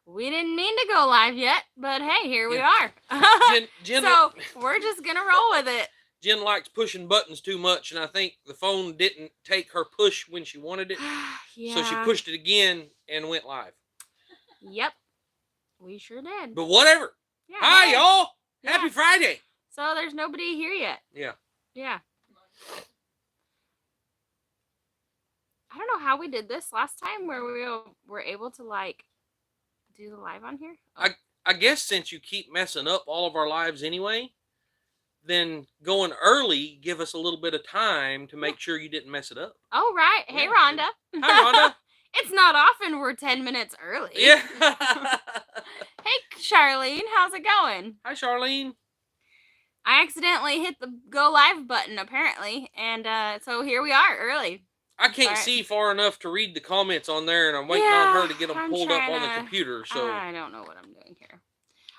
We didn't mean to go live yet, but hey, here we are. Jen, so we're just gonna roll with it. Jen likes pushing buttons too much, and I think the phone didn't take her push when she wanted it. Yeah. So she pushed it again and went live. Yep. We sure did. But whatever. Yeah, hi, y'all. Yeah. Happy Friday. So there's nobody here yet. Yeah. Yeah. I don't know how we did this last time where we were able to, like, do the live on here. Oh. I guess since you keep messing up all of our lives anyway, then going early give us a little bit of time to make sure you didn't mess it up. Oh, right. Hey, Rhonda. Hi, Rhonda. It's not often we're 10 minutes early. Yeah. Hey, Charlene. How's it going? Hi, Charlene. I accidentally hit the go live button, apparently, and so here we are, early. I can't see far enough to read the comments on there, and I'm waiting on her to get them pulled up on the computer. So I don't know what I'm doing here.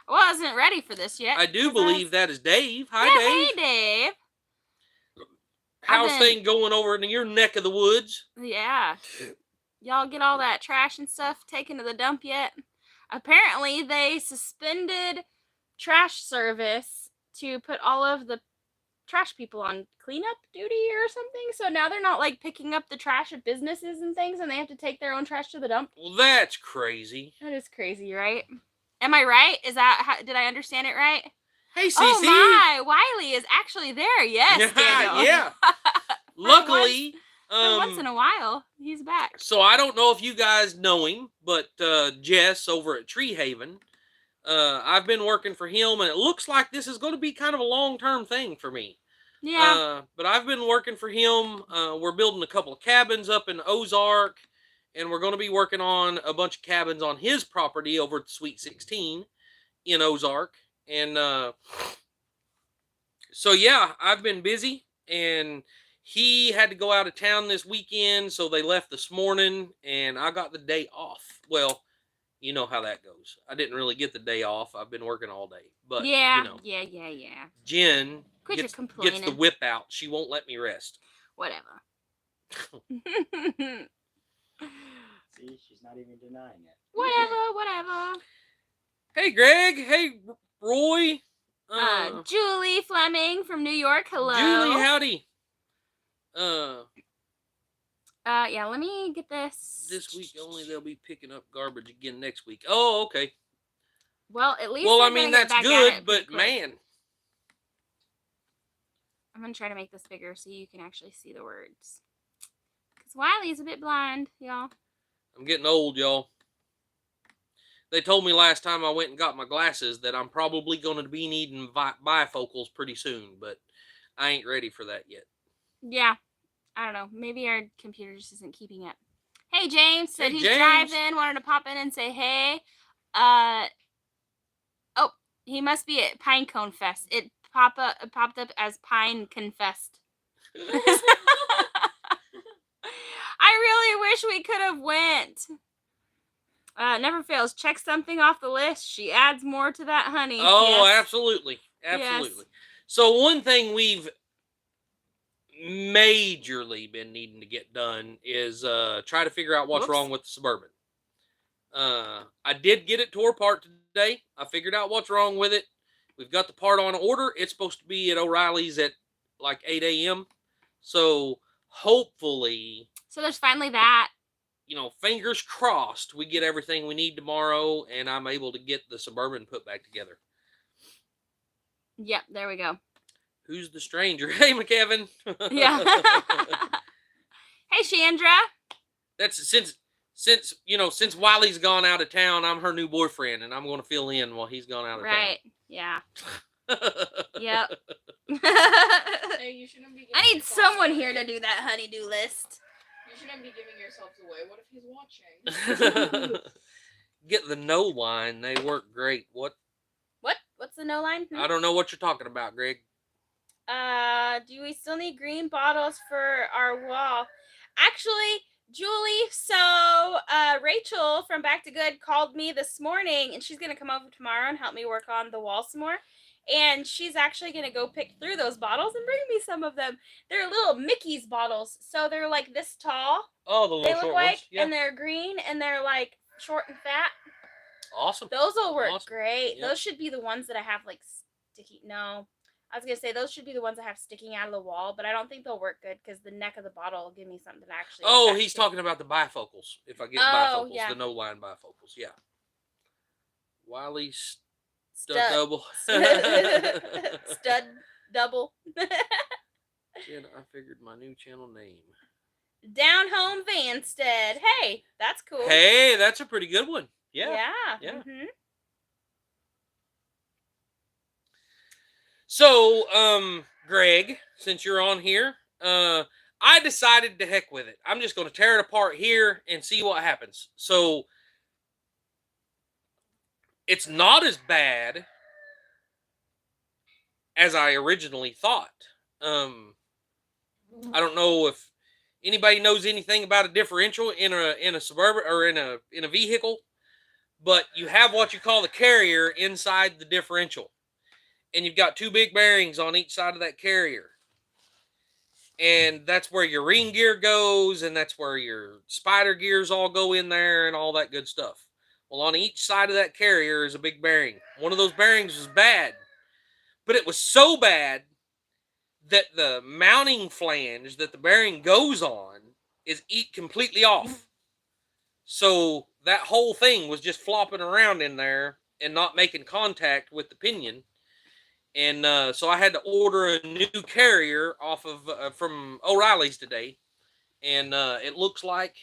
I wasn't ready for this yet. I do believe that is Dave. Hi, Dave. Hey, Dave. How's things going over in your neck of the woods? Yeah. Y'all get all that trash and stuff taken to the dump yet? Apparently, they suspended trash service to put all of the trash people on cleanup duty or something. So now they're not, like, picking up the trash at businesses and things, and they have to take their own trash to the dump. Well, that's crazy. That is crazy, right? Am I right? Is that did I understand it right? Hey, Cece. Oh my, Wiley is actually there. Yes, Daniel. Yeah. Luckily, once in a while, he's back. So I don't know if you guys know him, but Jess over at Tree Haven, I've been working for him, and it looks like this is going to be kind of a long-term thing for me. Yeah. But I've been working for him. We're building a couple of cabins up in Ozark, and we're going to be working on a bunch of cabins on his property over at Sweet 16 in Ozark. And so, yeah, I've been busy, and he had to go out of town this weekend, so they left this morning, and I got the day off. Well, you know how that goes. I didn't really get the day off. I've been working all day. But, yeah, you know, yeah. Jen gets the whip out. She won't let me rest. Whatever. See, she's not even denying it. Whatever. Hey, Greg. Hey, Roy. Julie Fleming from New York. Hello. Julie, howdy. Yeah, let me get this. This week only, they'll be picking up garbage again next week. Oh, okay. Well, at least. Well, I mean, that's good, but man. I'm going to try to make this bigger so you can actually see the words. Because Wiley's a bit blind, y'all. I'm getting old, y'all. They told me last time I went and got my glasses that I'm probably going to be needing bifocals pretty soon, but I ain't ready for that yet. Yeah. I don't know. Maybe our computer just isn't keeping up. Hey, James said he's driving, wanted to pop in and say hey. Oh, he must be at Pinecone Fest. It popped up as Pine Confessed. I really wish we could have went. Never fails. Check something off the list. She adds more to that honey. Oh, yes. Absolutely. Yes. So one thing we've majorly been needing to get done is try to figure out what's wrong with the Suburban. I did get it tore apart today. I figured out what's wrong with it. We've got the part on order. It's supposed to be at O'Reilly's at like 8 a.m. So hopefully... So there's finally that. You know, fingers crossed we get everything we need tomorrow and I'm able to get the Suburban put back together. Yep, there we go. Who's the stranger? Hey, McKevin. Yeah. Hey, Chandra. That's since Wiley's gone out of town, I'm her new boyfriend, and I'm going to fill in while he's gone out of town. Right. Yeah. Yep. Hey, you shouldn't be I need someone here to do that honey-do list. You shouldn't be giving yourselves away. What if he's watching? Get the no line. They work great. What? What's the no line? I don't know what you're talking about, Greg. Do we still need green bottles for our wall? Actually, Julie, so Rachel from Back to Good called me this morning, and she's going to come over tomorrow and help me work on the wall some more. And she's actually going to go pick through those bottles and bring me some of them. They're little Mickey's bottles, so they're like this tall. Oh, the little short ones. Yeah. And they're green, and they're like short and fat. Awesome. Those will work Awesome. great. Yeah. Those should be the ones that I have like sticky. No, I was gonna say those should be the ones I have sticking out of the wall, but I don't think they'll work good because the neck of the bottle will give me something to actually. Oh, attach he's to. talking about the bifocals. If I get Oh, bifocals, yeah. the no line bifocals. Yeah. Wiley Stud double. stud double. Jenn, I figured my new channel name. Down home Vanstead. Hey, that's cool. Hey, that's a pretty good one. Yeah. Yeah. Yeah. So, Greg, since you're on here, I decided to heck with it. I'm just going to tear it apart here and see what happens. So, it's not as bad as I originally thought. I don't know if anybody knows anything about a differential in a Suburban or in a vehicle, but you have what you call the carrier inside the differential. And you've got two big bearings on each side of that carrier. And that's where your ring gear goes, and that's where your spider gears all go in there and all that good stuff. Well, on each side of that carrier is a big bearing. One of those bearings was bad, but it was so bad that the mounting flange that the bearing goes on is completely off. So that whole thing was just flopping around in there and not making contact with the pinion. And so I had to order a new carrier off of from O'Reilly's today. And it looks like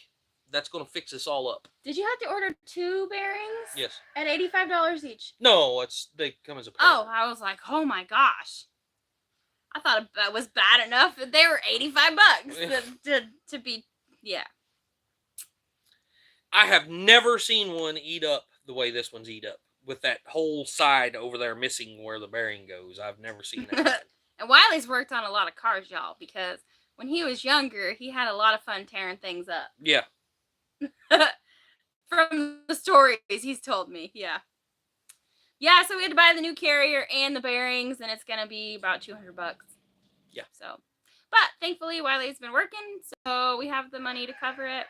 that's going to fix this all up. Did you have to order 2 bearings? Yes. At $85 each? No, they come as a pair. Oh, I was like, oh my gosh. I thought it was bad enough that they were $85 to be, yeah. I have never seen one eat up the way this one's eat up. With that whole side over there missing where the bearing goes. I've never seen that. And Wiley's worked on a lot of cars, y'all, because when he was younger, he had a lot of fun tearing things up. Yeah. From the stories he's told me, yeah. Yeah, so we had to buy the new carrier and the bearings, and it's going to be about $200. Yeah. So, but thankfully, Wiley's been working, so we have the money to cover it.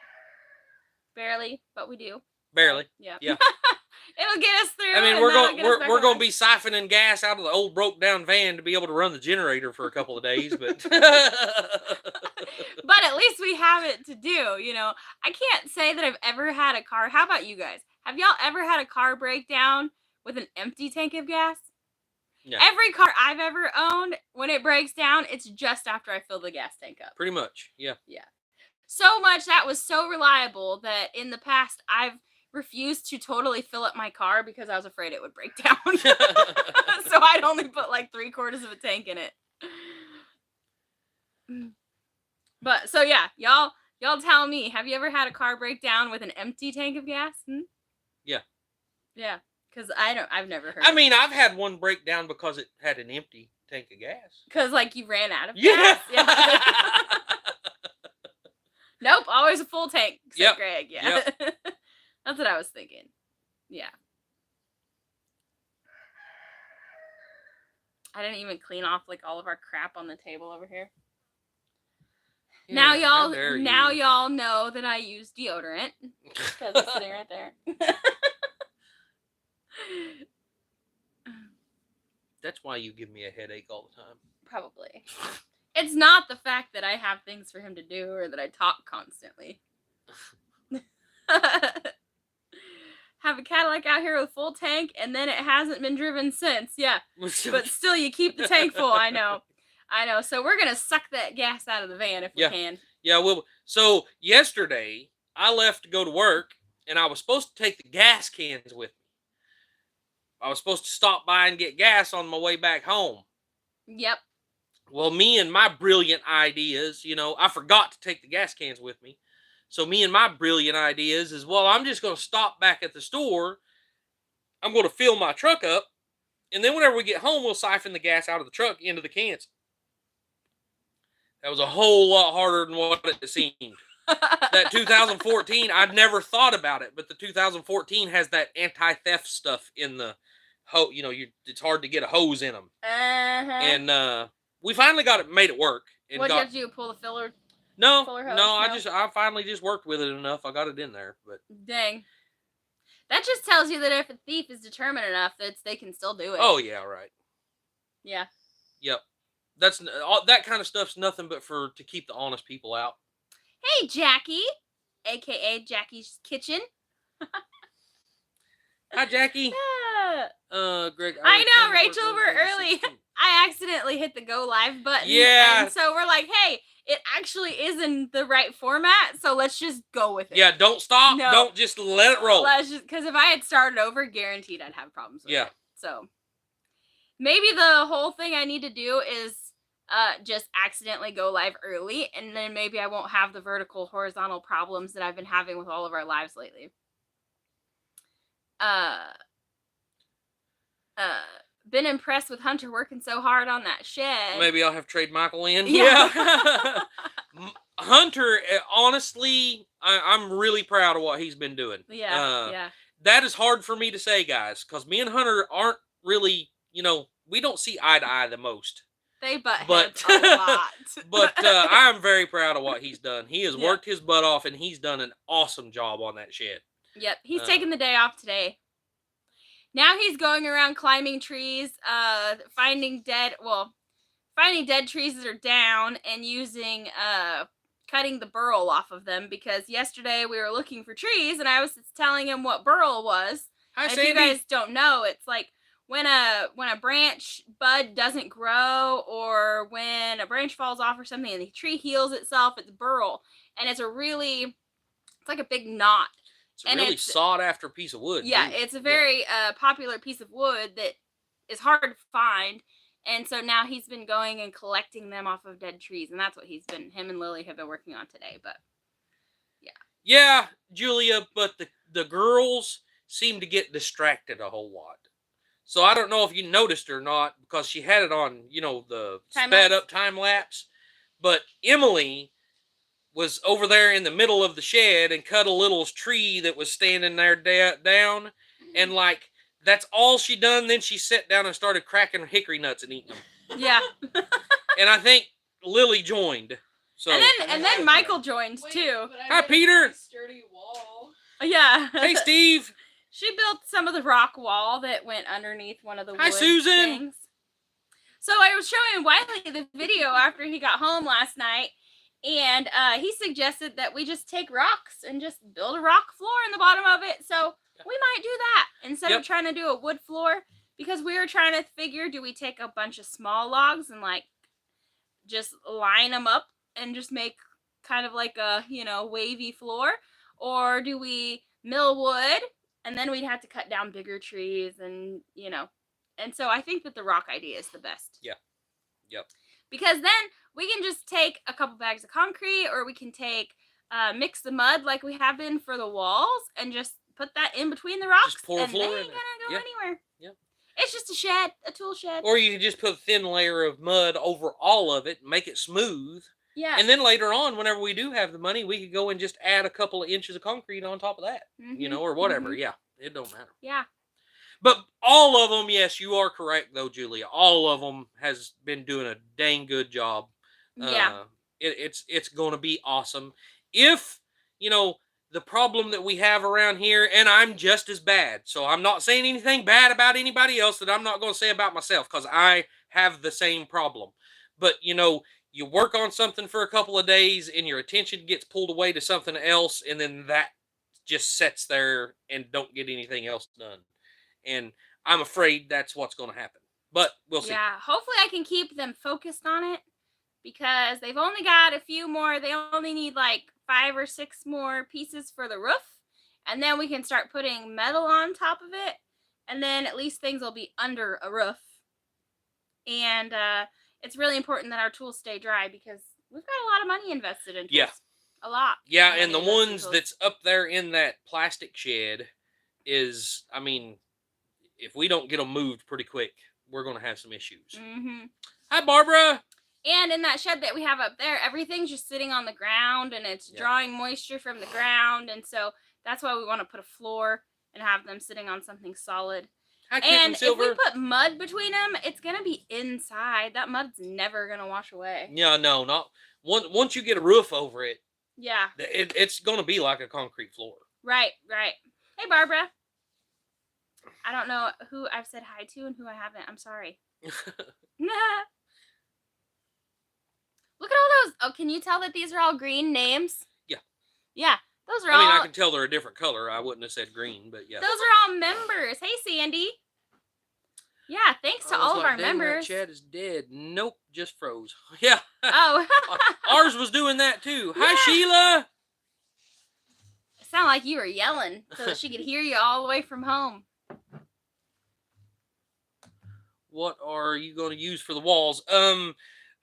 Barely, but we do. Barely. So, yeah. Yeah. It'll get us through. I mean, we're going to be siphoning gas out of the old broke down van to be able to run the generator for a couple of days, but but at least we have it to do, you know. I can't say that I've ever had a car. How about you guys? Have y'all ever had a car breakdown with an empty tank of gas? No. Every car I've ever owned, when it breaks down, it's just after I fill the gas tank up. Pretty much, yeah. Yeah. So much that was so reliable that in the past I've refused to totally fill up my car because I was afraid it would break down. So I'd only put like 3/4 of a tank in it. But so yeah, y'all tell me, have you ever had a car break down with an empty tank of gas? Yeah. Yeah, because I've never heard. I mean, I've had one break down because it had an empty tank of gas. Because like you ran out of gas. Yeah. Nope, always a full tank. Yep. Greg, yeah. Yep. That's what I was thinking. Yeah. I didn't even clean off like all of our crap on the table over here. Yeah, now y'all know that I use deodorant because it's sitting right there. That's why you give me a headache all the time. Probably. It's not the fact that I have things for him to do or that I talk constantly. Have a Cadillac out here with full tank, and then it hasn't been driven since. Yeah, but still, you keep the tank full. I know. So we're gonna suck that gas out of the van if we can. Yeah, well, so yesterday I left to go to work, and I was supposed to take the gas cans with me. I was supposed to stop by and get gas on my way back home. Yep. Well, me and my brilliant ideas, I forgot to take the gas cans with me. So me and my brilliant ideas is, well, I'm just going to stop back at the store. I'm going to fill my truck up. And then whenever we get home, we'll siphon the gas out of the truck into the cans. That was a whole lot harder than what it seemed. That 2014, I'd never thought about it. But the 2014 has that anti-theft stuff in the hose. It's hard to get a hose in them. And we finally made it work. And what did you have to do? Pull the filler? No, I finally just worked with it enough. I got it in there, but dang. That just tells you that if a thief is determined enough, they can still do it. Oh yeah, right. Yeah. Yep. That's all that kind of stuff's nothing but to keep the honest people out. Hey, Jackie, aka Jackie's Kitchen. Hi, Jackie. Greg. I know, Rachel. We're early. I accidentally hit the go live button. Yeah. And so we're like, hey, it actually is in the right format, so let's just go with it. Yeah, don't stop. No. Don't just let it roll. Because if I had started over, guaranteed I'd have problems with it. So maybe the whole thing I need to do is just accidentally go live early, and then maybe I won't have the vertical horizontal problems that I've been having with all of our lives lately. Been impressed with Hunter working so hard on that shed. Maybe I'll have Trade Michael in. Yeah. Hunter, honestly, I'm really proud of what he's been doing. Yeah. That is hard for me to say, guys, because me and Hunter aren't really, we don't see eye to eye the most. They butt heads a lot. But I'm very proud of what he's done. He has worked his butt off, and he's done an awesome job on that shed. Yep, he's taking the day off today. Now he's going around climbing trees, finding dead trees that are down and using, cutting the burl off of them, because yesterday we were looking for trees and I was telling him what burl was. Hi, Sandy. If you guys don't know, it's like when a branch bud doesn't grow, or when a branch falls off or something and the tree heals itself, it's burl. And it's like a big knot. It's a really sought after piece of wood. Yeah, it's a very popular piece of wood that is hard to find. And so now he's been going and collecting them off of dead trees. And that's what him and Lily have been working on today. But yeah. Yeah, Julia, but the girls seem to get distracted a whole lot. So I don't know if you noticed or not, because she had it on, the sped up time lapse. But Emily was over there in the middle of the shed and cut a little tree that was standing there down, and that's all she done. Then she sat down and started cracking hickory nuts and eating them. Yeah. And I think Lily joined. So and then Michael joined too. Hi, Peter. Sturdy wall. Yeah. Hey, Steve. She built some of the rock wall that went underneath one of the wood Hi, Susan. things. So I was showing Wiley the video after he got home last night. And he suggested that we just take rocks and just build a rock floor in the bottom of it. So we might do that instead of trying to do a wood floor, because we were trying to figure, do we take a bunch of small logs and just line them up and just make kind of like a, wavy floor? Or do we mill wood and then we'd have to cut down bigger trees and, and so I think that the rock idea is the best. Yeah. Yep. Because then we can just take a couple bags of concrete, or we can take, mix the mud like we have been for the walls, and just put that in between the rocks. Just pour a floor in there. They ain't gonna go anywhere. Yep. It's just a shed, a tool shed. Or you can just put a thin layer of mud over all of it and make it smooth. Yeah. And then later on, whenever we do have the money, we could go and just add a couple of inches of concrete on top of that, or whatever. Yeah, it don't matter. Yeah. But all of them, yes, you are correct, though, Julia. All of them has been doing a dang good job. Yeah. It's going to be awesome. If, the problem that we have around here, and I'm just as bad, so I'm not saying anything bad about anybody else that I'm not going to say about myself, because I have the same problem. But, you work on something for a couple of days and your attention gets pulled away to something else, and then that just sits there and don't get anything else done. And I'm afraid that's what's going to happen. But we'll see. Yeah, hopefully I can keep them focused on it, because they've only got a few more. They only need 5 or 6 more pieces for the roof. And then we can start putting metal on top of it. And then at least things will be under a roof. And it's really important that our tools stay dry, because we've got a lot of money invested in tools. Yeah. A lot. Yeah, and the ones that's up there in that plastic shed is, if we don't get them moved pretty quick, we're going to have some issues. Mm-hmm. Hi, Barbara. And in that shed that we have up there, everything's just sitting on the ground, and it's drawing moisture from the ground. And so that's why we want to put a floor and have them sitting on something solid. Hi, and Silver. If we put mud between them, it's going to be inside. That mud's never going to wash away. Yeah, no, not once you get a roof over it. Yeah. It's going to be like a concrete floor. Right. Hey, Barbara. I don't know who I've said hi to and who I haven't. I'm sorry. Look at all those. Oh, can you tell that these are all green names? Yeah. Yeah, those are I mean, all. I can tell they're a different color. I wouldn't have said green, but yeah. Those are all members. Hey, Sandy. Yeah, thanks to I was all of like, our dang, members. that chat is dead. Nope, just froze. Yeah. Oh. Ours was doing that too. Yeah. Hi, Sheila. It sounded like you were yelling so that she could hear you all the way from home. What are you going to use for the walls?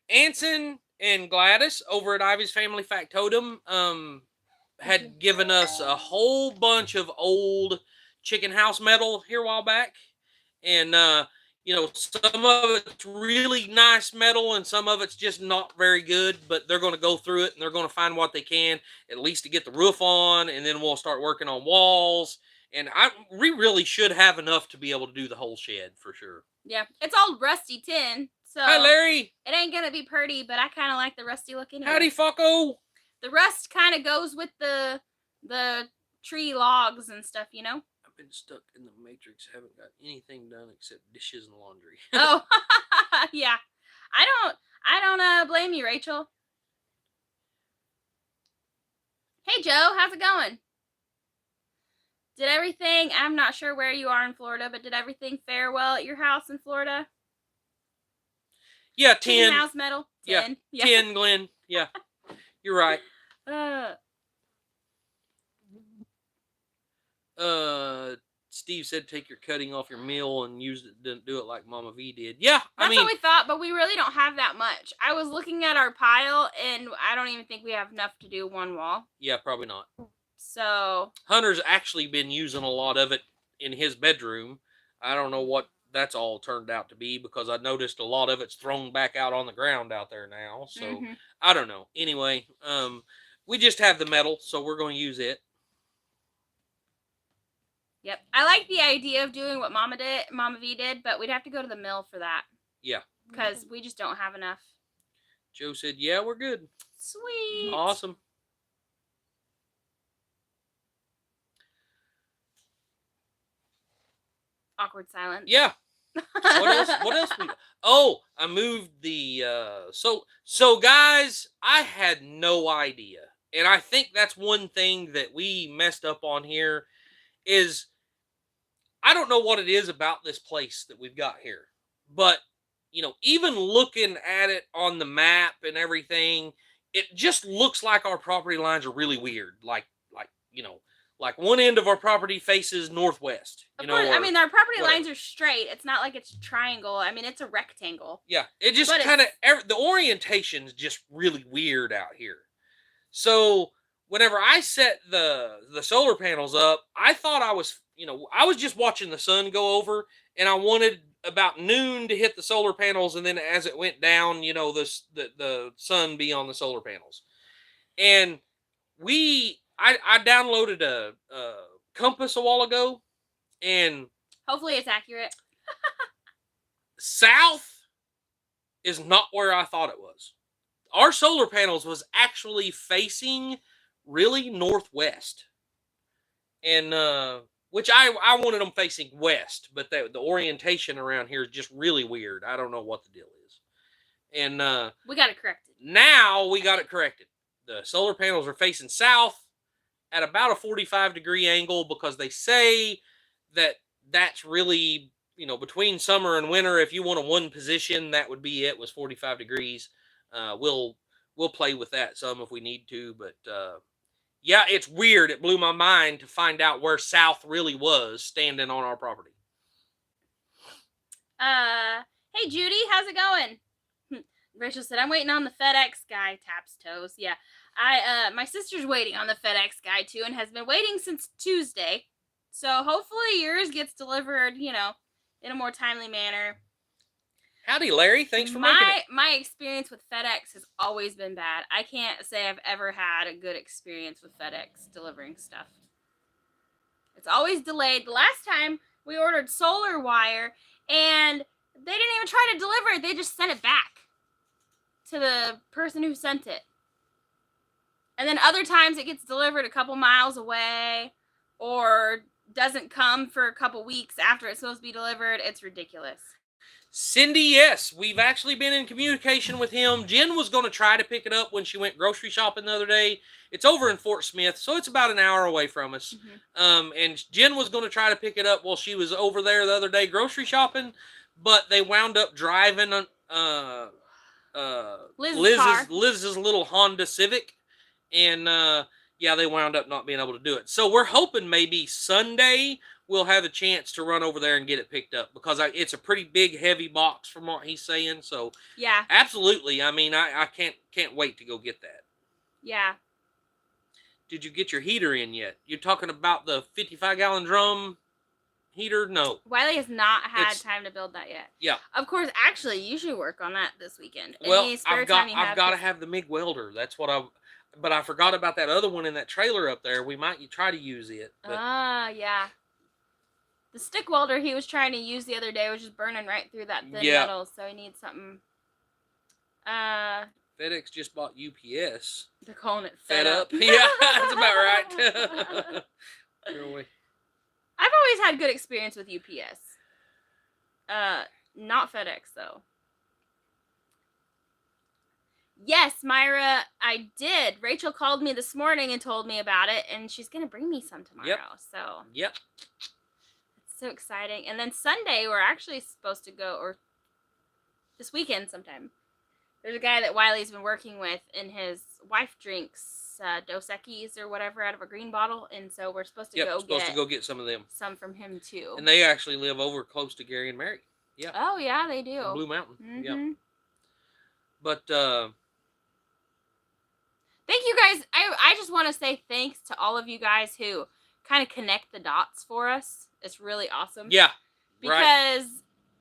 Anson and Gladys over at Ivy's Family Factotum had given us a whole bunch of old chicken house metal here a while back. And, you know, some of it's really nice metal and some of it's just not very good, but they're going to go through it and they're going to find what they can, at least to get the roof on, and then we'll start working on walls. And we really should have enough to be able to do the whole shed for sure. Yeah, it's all rusty tin, so Hi, Larry. it ain't gonna be pretty, but I kind of like the rusty look anyway. Howdy, fucko. The rust kind of goes with the tree logs and stuff, you know. I've been stuck in the matrix. Haven't got anything done except dishes and laundry. Oh, yeah. I don't blame you, Rachel. Hey, Joe, how's it going? Did everything, I'm not sure where you are in Florida, but did everything fare well at your house in Florida? Yeah, 10. Chicken house metal? 10. Yeah, 10, Glenn. Yeah, you're right. Steve said take your cutting off your meal and use it. Didn't do it like Mama V did. Yeah, That's what we thought, but we really don't have that much. I was looking at our pile, and I don't even think we have enough to do one wall. Yeah, probably not. So Hunter's actually been using a lot of it in his bedroom. I don't know what that's all turned out to be because I noticed a lot of it's thrown back out on the ground out there now. So I don't know. Anyway, we just have the metal, so we're going to use it. Yep. I like the idea of doing what Mama V did, but we'd have to go to the mill for that. Yeah. Because we just don't have enough. Joe said, yeah, we're good. Sweet. Awesome. Awkward silence. Yeah. What else? Oh, I moved the so guys, I had no idea. And I think that's one thing that we messed up on here is I don't know what it is about this place that we've got here. But, you know, even looking at it on the map and everything, it just looks like our property lines are really weird. Like, you know, like one end of our property faces northwest. You know, I mean, our property lines are straight. It's not like it's a triangle. I mean, it's a rectangle. Yeah, it just kind of, the orientation is just really weird out here. So whenever I set the solar panels up, I thought I was just watching the sun go over, and I wanted about noon to hit the solar panels, and then as it went down, you know, the sun be on the solar panels. And I downloaded a compass a while ago, and hopefully it's accurate. South is not where I thought it was. Our solar panels was actually facing really northwest, and which I wanted them facing west, but the orientation around here is just really weird. I don't know what the deal is, and we got it corrected. Now we got it corrected. The solar panels are facing south at about a 45-degree angle because they say that that's really, you know, between summer and winter, if you want a one position, that would be it, was 45 degrees. We'll play with that some if we need to, but yeah, it's weird. It blew my mind to find out where south really was standing on our property. Hey Judy, how's it going? Rachel said, I'm waiting on the FedEx guy. Taps toes. Yeah. My sister's waiting on the FedEx guy too and has been waiting since Tuesday. So hopefully yours gets delivered, you know, in a more timely manner. Howdy, Larry. Thanks for making it. My experience with FedEx has always been bad. I can't say I've ever had a good experience with FedEx delivering stuff. It's always delayed. The last time we ordered solar wire and they didn't even try to deliver it. They just sent it back to the person who sent it. And then other times it gets delivered a couple miles away, or doesn't come for a couple weeks after it's supposed to be delivered. It's ridiculous. Cindy, yes, we've actually been in communication with him. Jenn was going to try to pick it up when she went grocery shopping the other day. It's over in Fort Smith, so it's about an hour away from us. And Jenn was going to try to pick it up while she was over there the other day grocery shopping, but they wound up driving Liz's little Honda Civic, and yeah, they wound up not being able to do it. So we're hoping maybe Sunday we'll have a chance to run over there and get it picked up, because it's a pretty big, heavy box from what he's saying. So yeah, absolutely. I mean, I can't wait to go get that. Yeah. Did you get your heater in yet? You're talking about the 55-gallon drum heater? No. Wiley has not had time to build that yet. Yeah. Of course, actually, you should work on that this weekend. Well, I've got to have the MIG welder. That's what but I forgot about that other one in that trailer up there. We might try to use it. Yeah. The stick welder he was trying to use the other day was just burning right through that thin metal, so he needs something. FedEx just bought UPS. They're calling it Fed Up. Yeah, that's about right. Really. I've always had good experience with UPS. Not FedEx though. Yes, Myra, I did. Rachel called me this morning and told me about it, and she's gonna bring me some tomorrow. So. Yep. It's so exciting. And then Sunday we're actually supposed to go, or this weekend sometime. There's a guy that Wiley's been working with, and his wife drinks Dos Equis or whatever out of a green bottle, and so we're supposed to go get some of them. Some from him too. And they actually live over close to Gary and Mary. Yeah. Oh yeah, they do. In Blue Mountain. Mm-hmm. Yeah. But thank you guys. I just want to say thanks to all of you guys who kind of connect the dots for us. It's really awesome. Yeah. Because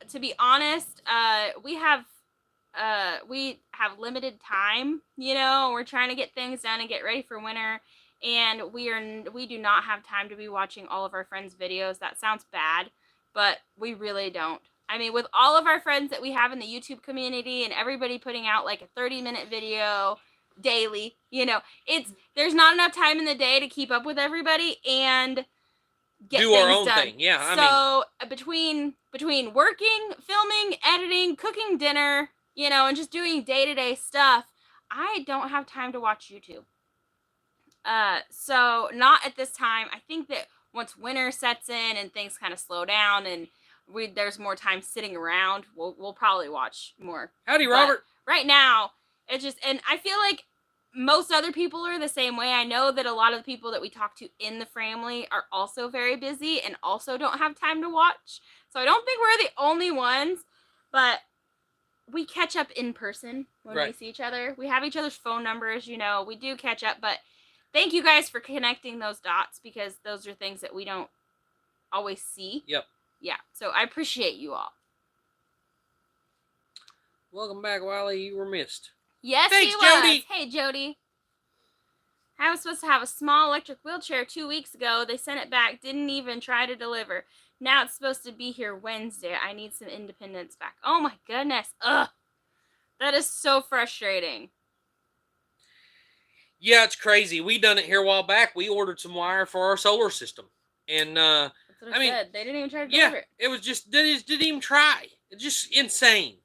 to be honest, we have limited time, we're trying to get things done and get ready for winter, and we do not have time to be watching all of our friends' videos. That sounds bad, but we really don't. I mean, with all of our friends that we have in the YouTube community and everybody putting out like a 30-minute video daily, there's not enough time in the day to keep up with everybody and get do things our own done. thing. Yeah. So between working, filming, editing, cooking dinner, and just doing day-to-day stuff, I don't have time to watch YouTube. So not at this time. I think that once winter sets in and things kind of slow down and there's more time sitting around, we'll probably watch more. Howdy, Robert. But right now, it's just, and I feel like most other people are the same way. I know that a lot of the people that we talk to in the family are also very busy and also don't have time to watch. So I don't think we're the only ones, but we catch up in person when we see each other. We have each other's phone numbers, we do catch up, but thank you guys for connecting those dots, because those are things that we don't always see. Yep. Yeah, so I appreciate you all. Welcome back, Wiley. You were missed. Yes, thanks, he was. Jody. Hey, Jody. I was supposed to have a small electric wheelchair 2 weeks ago. They sent it back. Didn't even try to deliver. Now it's supposed to be here Wednesday. I need some independence back. Oh my goodness. Ugh. That is so frustrating. Yeah, it's crazy. We done it here a while back. We ordered some wire for our solar system. And that's what I said. They didn't even try to deliver it. It was just, they just didn't even try. It's just insane.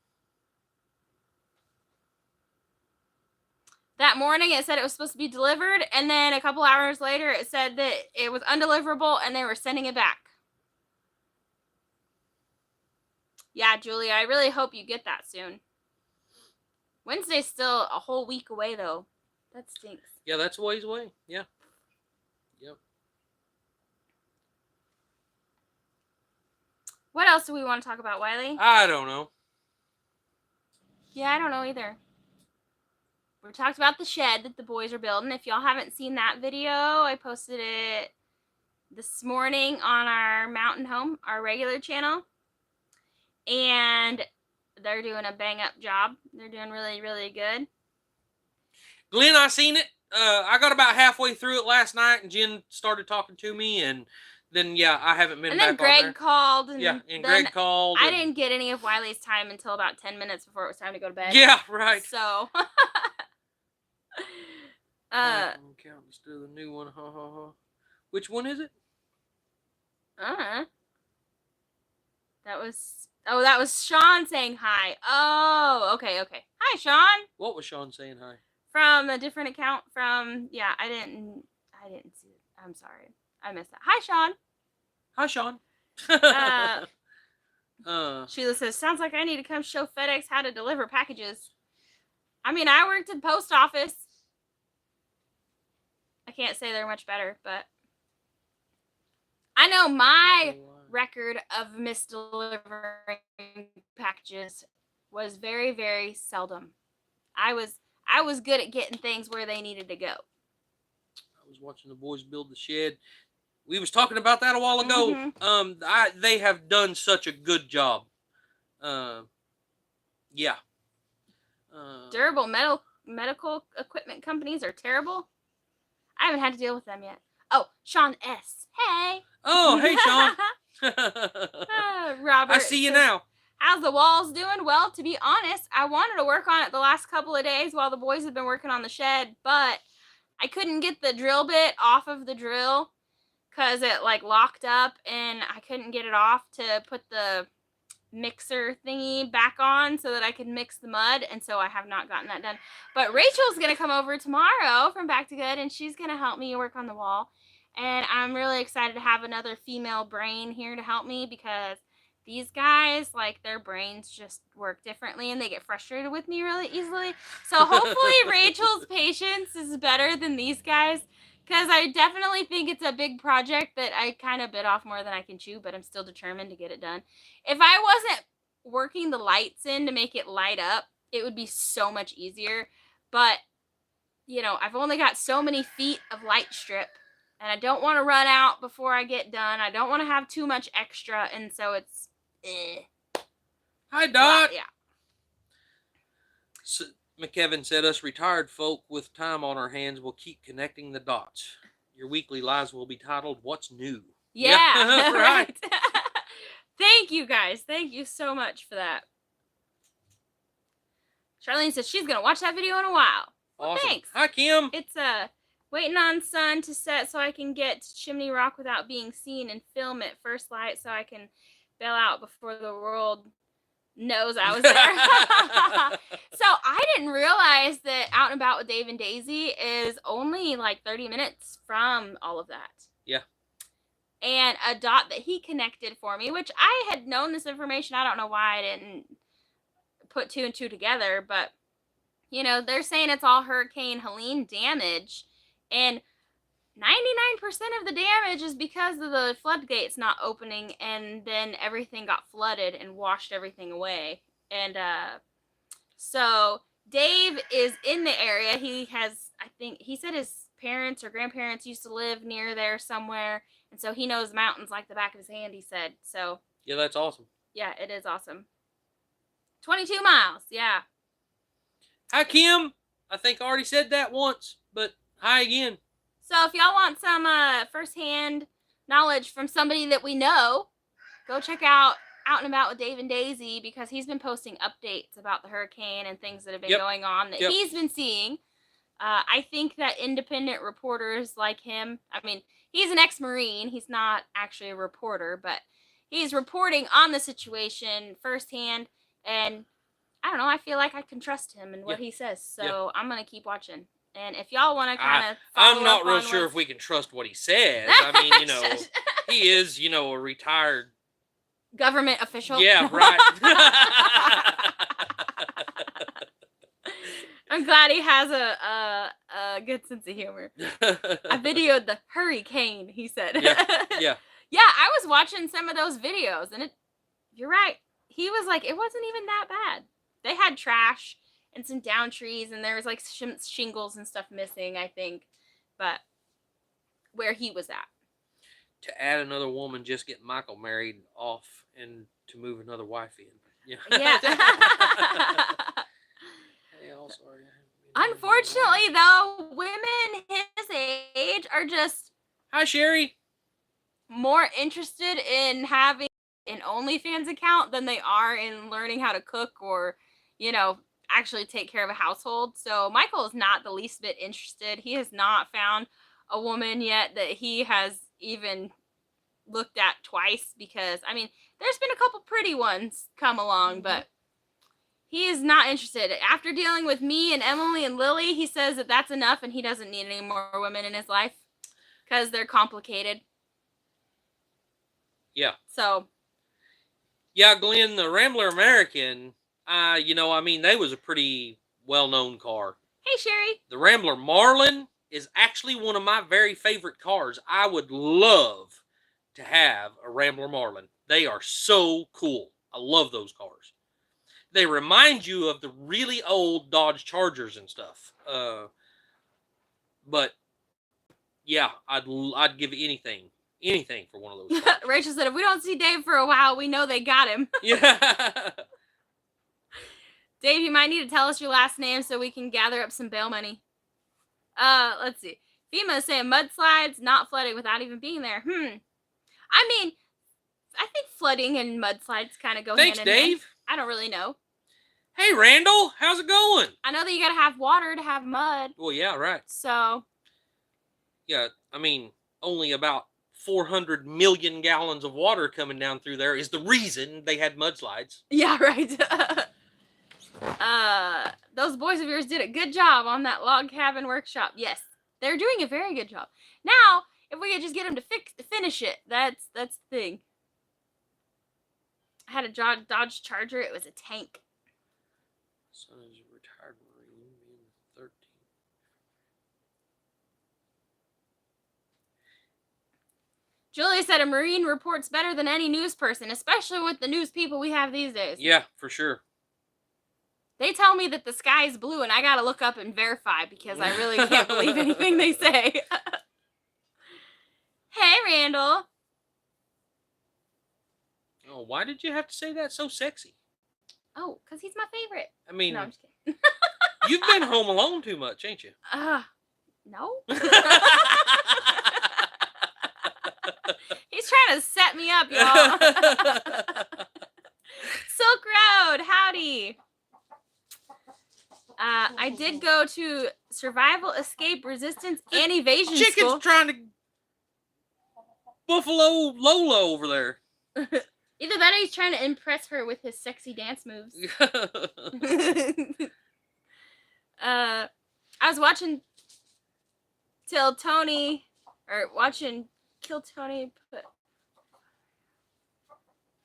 That morning it said it was supposed to be delivered, and then a couple hours later it said that it was undeliverable and they were sending it back. Yeah, Julia, I really hope you get that soon. Wednesday's still a whole week away, though. That stinks. Yeah, that's a ways away. Yeah. Yep. What else do we want to talk about, Wiley? I don't know. Yeah, I don't know either. We talked about the shed that the boys are building. If y'all haven't seen that video, I posted it this morning on our Mountain Home, our regular channel. And they're doing a bang-up job. They're doing really, really good. Glenn, I seen it. I got about halfway through it last night, and Jenn started talking to me, and then, I haven't been back on there. And then Greg called. And Greg called. I didn't get any of Wiley's time until about 10 minutes before it was time to go to bed. Yeah, right. So... I'm counting still the new one. Which one is it? That was Sean saying hi. Oh, okay. Hi, Sean. What was Sean saying hi? From a different account. I didn't see it. I'm sorry. I missed that. Hi, Sean. Hi, Sean. Sheila says, sounds like I need to come show FedEx how to deliver packages. I mean, I worked in post office. I can't say they're much better, but I know my record of misdelivering packages was very, very seldom. I was good at getting things where they needed to go. I was watching the boys build the shed. We was talking about that a while ago. Mm-hmm. They have done such a good job. Yeah. Durable medical equipment companies are terrible. I haven't had to deal with them yet. Oh, Sean S. Hey. Oh, hey, Sean. Robert. I see you now. How's the walls doing? Well, to be honest, I wanted to work on it the last couple of days while the boys have been working on the shed, but I couldn't get the drill bit off of the drill because it like locked up and I couldn't get it off to put the mixer thingy back on so that I could mix the mud, and so I have not gotten that done. But Rachel's gonna come over tomorrow from Back to Good, and she's gonna help me work on the wall, and I'm really excited to have another female brain here to help me because these guys, like, their brains just work differently and they get frustrated with me really easily. So hopefully Rachel's patience is better than these guys, because I definitely think it's a big project that I kind of bit off more than I can chew, but I'm still determined to get it done. If I wasn't working the lights in to make it light up, it would be so much easier. But, you know, I've only got so many feet of light strip, and I don't want to run out before I get done. I don't want to have too much extra, and so it's Hi, Dot. Yeah. So, McKevin said, us retired folk with time on our hands will keep connecting the dots. Your weekly lives will be titled, What's New? Yeah. Right. Thank you, guys. Thank you so much for that. Charlene says she's going to watch that video in a while. Well, awesome. Thanks. Hi, Kim. It's waiting on sun to set so I can get to Chimney Rock without being seen and film at first light so I can bail out before the world knows I was there. So I didn't realize that Out and About with Dave and Daisy is only like 30 minutes from all of that. Yeah. And a dot that he connected for me, which I had known this information. I don't know why I didn't put two and two together, but you know, they're saying it's all Hurricane Helene damage, and 99% of the damage is because of the floodgates not opening, and then everything got flooded and washed everything away. And so Dave is in the area. He has, I think, he said his parents or grandparents used to live near there somewhere, and so he knows mountains like the back of his hand, he said. So yeah, that's awesome. Yeah, it is awesome. 22 miles, yeah. Hi, Kim. I think I already said that once, but hi again. So if y'all want some firsthand knowledge from somebody that we know, go check out and About with Dave and Daisy, because he's been posting updates about the hurricane and things that have been going on that he's been seeing. I think that independent reporters like him, I mean, he's an ex-Marine. He's not actually a reporter, but he's reporting on the situation firsthand. And I don't know, I feel like I can trust him and what he says. So I'm going to keep watching. And if y'all want to kind of I'm not real sure if we can trust what he says. I mean, you know, he is, you know, a retired government official. Yeah, right. I'm glad he has a good sense of humor. I videoed the hurricane, he said. Yeah. Yeah, I was watching some of those videos, and you're right. He was like, it wasn't even that bad. They had trash and some down trees, and there was like shingles and stuff missing, I think. But where he was at. To add another woman, just get Michael married off and to move another wife in. Yeah. Hey, sorry. Unfortunately, though, women his age are just... Hi, Sherry. More interested in having an OnlyFans account than they are in learning how to cook or, you know, actually take care of a household. So Michael is not the least bit interested. He has not found a woman yet that he has even looked at twice because, I mean, there's been a couple pretty ones come along, but he is not interested. After dealing with me and Emily and Lily, he says that that's enough and he doesn't need any more women in his life because they're complicated. Yeah. So. Yeah, Glenn, the Rambler American, you know, I mean, they was a pretty well-known car. Hey, Sherry. The Rambler Marlin is actually one of my very favorite cars. I would love to have a Rambler Marlin. They are so cool. I love those cars. They remind you of the really old Dodge Chargers and stuff. But yeah, I'd give anything for one of those cars. Rachel said, if we don't see Dave for a while, we know they got him. Yeah. Dave, you might need to tell us your last name so we can gather up some bail money. Let's see. FEMA is saying mudslides, not flooding without even being there. I mean, I think flooding and mudslides kind of go Thanks, hand in hand. Dave. I don't really know. Hey, Randall, how's it going? I know that you got to have water to have mud. Well, yeah, right. So. Yeah, I mean, only about 400 million gallons of water coming down through there is the reason they had mudslides. Yeah, right. Those boys of yours did a good job on that log cabin workshop. Yes, they're doing a very good job. Now, if we could just get them to finish it, that's the thing. I had a Dodge Charger. It was a tank. Son is a retired Marine, being 13. Julia said a Marine reports better than any news person, especially with the news people we have these days. Yeah, for sure. They tell me that the sky is blue, and I gotta look up and verify because I really can't believe anything they say. Hey, Randall. Oh, why did you have to say that so sexy? Oh, because he's my favorite. I mean, no, I'm just kidding. You've been home alone too much, ain't you? No. He's trying to set me up, y'all. Silk Road, howdy. I did go to Survival, Escape, Resistance, and Evasion Chicken's School. trying to Buffalo Lola over there. Either that or he's trying to impress her with his sexy dance moves. I was watching Kill Tony put.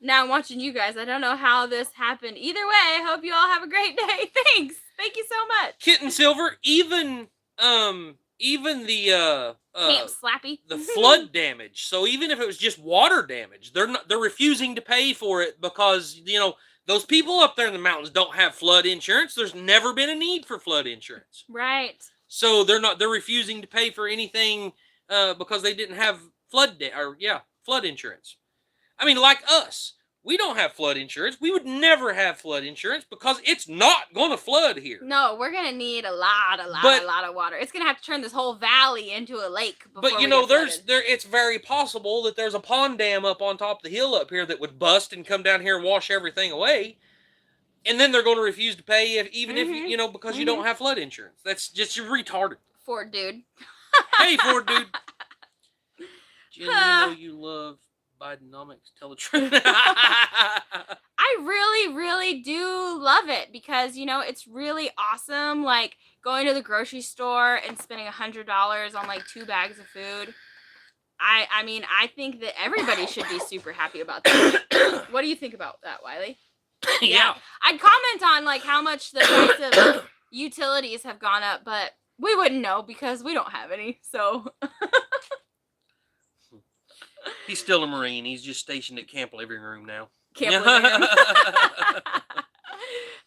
Now I'm watching you guys. I don't know how this happened. Either way, I hope you all have a great day. Thanks. Thank you so much. Kitten Silver, even the Camp Slappy. the flood damage. So even if it was just water damage, they're refusing to pay for it because, you know, those people up there in the mountains don't have flood insurance. There's never been a need for flood insurance. Right. So they're refusing to pay for anything because they didn't have flood insurance. I mean, like us, we don't have flood insurance. We would never have flood insurance because it's not going to flood here. No, we're going to need a lot of water. It's going to have to turn this whole valley into a lake before But, you know, it's very possible that there's a pond dam up on top of the hill up here that would bust and come down here and wash everything away. And then they're going to refuse to pay even if, you know, because you don't have flood insurance. That's just retarded. Ford dude. Hey, Ford dude. Jen, you know you love Bidenomics. Tell the truth. I really, really do love it because, you know, it's really awesome. Like going to the grocery store and spending $100 on like 2 bags of food. I mean, I think that everybody should be super happy about that. What do you think about that, Wiley? Yeah. I'd comment on like how much the price of utilities have gone up, but we wouldn't know because we don't have any. So He's still a Marine. He's just stationed at Camp Living Room now. Camp Living Room.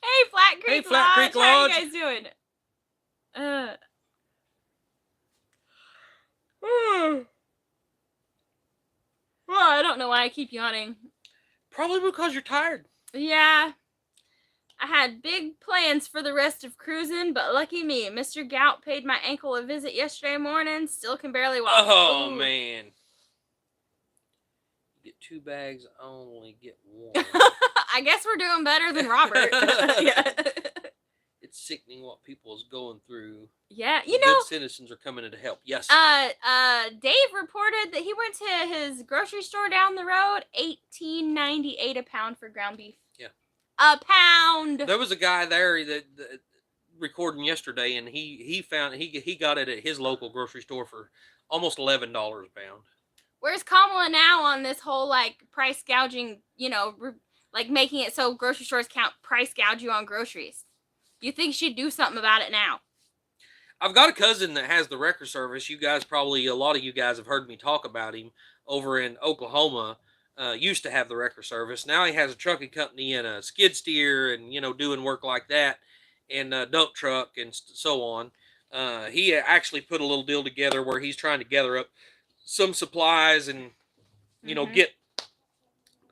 Hey, Flat Creek Lodge. How are you guys doing? Well, I don't know why I keep yawning. Probably because you're tired. Yeah. I had big plans for the rest of cruising, but lucky me, Mr. Gout paid my ankle a visit yesterday morning. Still can barely walk. Oh, Ooh. man. You get 2 bags, I only get 1. I guess we're doing better than Robert. Yeah. It It's sickening what people is going through. Yeah, The good citizens are coming in to help. Yes. Dave reported that he went to his grocery store down the road, $18.98 a pound for ground beef. Yeah. A pound. There was a guy there that recording yesterday, and he found he got it at his local grocery store for almost $11 a pound. Where's Kamala now on this whole like price gouging? Like making it so grocery stores can't price gouge you on groceries. You think she'd do something about it now? I've got a cousin that has the wrecker service. You guys probably, a lot of you guys have heard me talk about him over in Oklahoma. Used to have the wrecker service. Now he has a trucking company and a skid steer and, doing work like that, and a dump truck and so on. He actually put a little deal together where he's trying to gather up some supplies and, get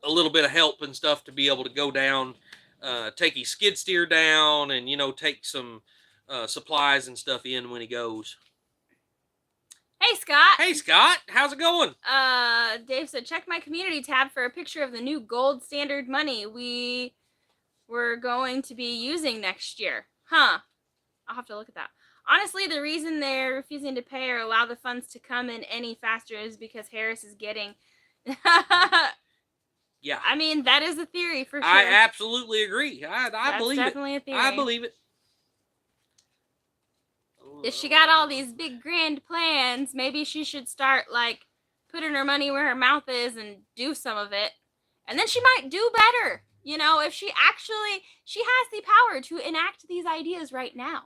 a little bit of help and stuff to be able to go down, take his skid steer down and, take some supplies and stuff in when he goes. Hey, Scott. Hey, Scott. How's it going? Dave said, check my community tab for a picture of the new gold standard money we were going to be using next year. Huh. I'll have to look at that. Honestly, the reason they're refusing to pay or allow the funds to come in any faster is because Harris is getting... Yeah. I mean, that is a theory for sure. I absolutely agree. I believe it. That's definitely a theory. I believe it. If she got all these big grand plans, maybe she should start like putting her money where her mouth is and do some of it. And then she might do better. If she has the power to enact these ideas right now.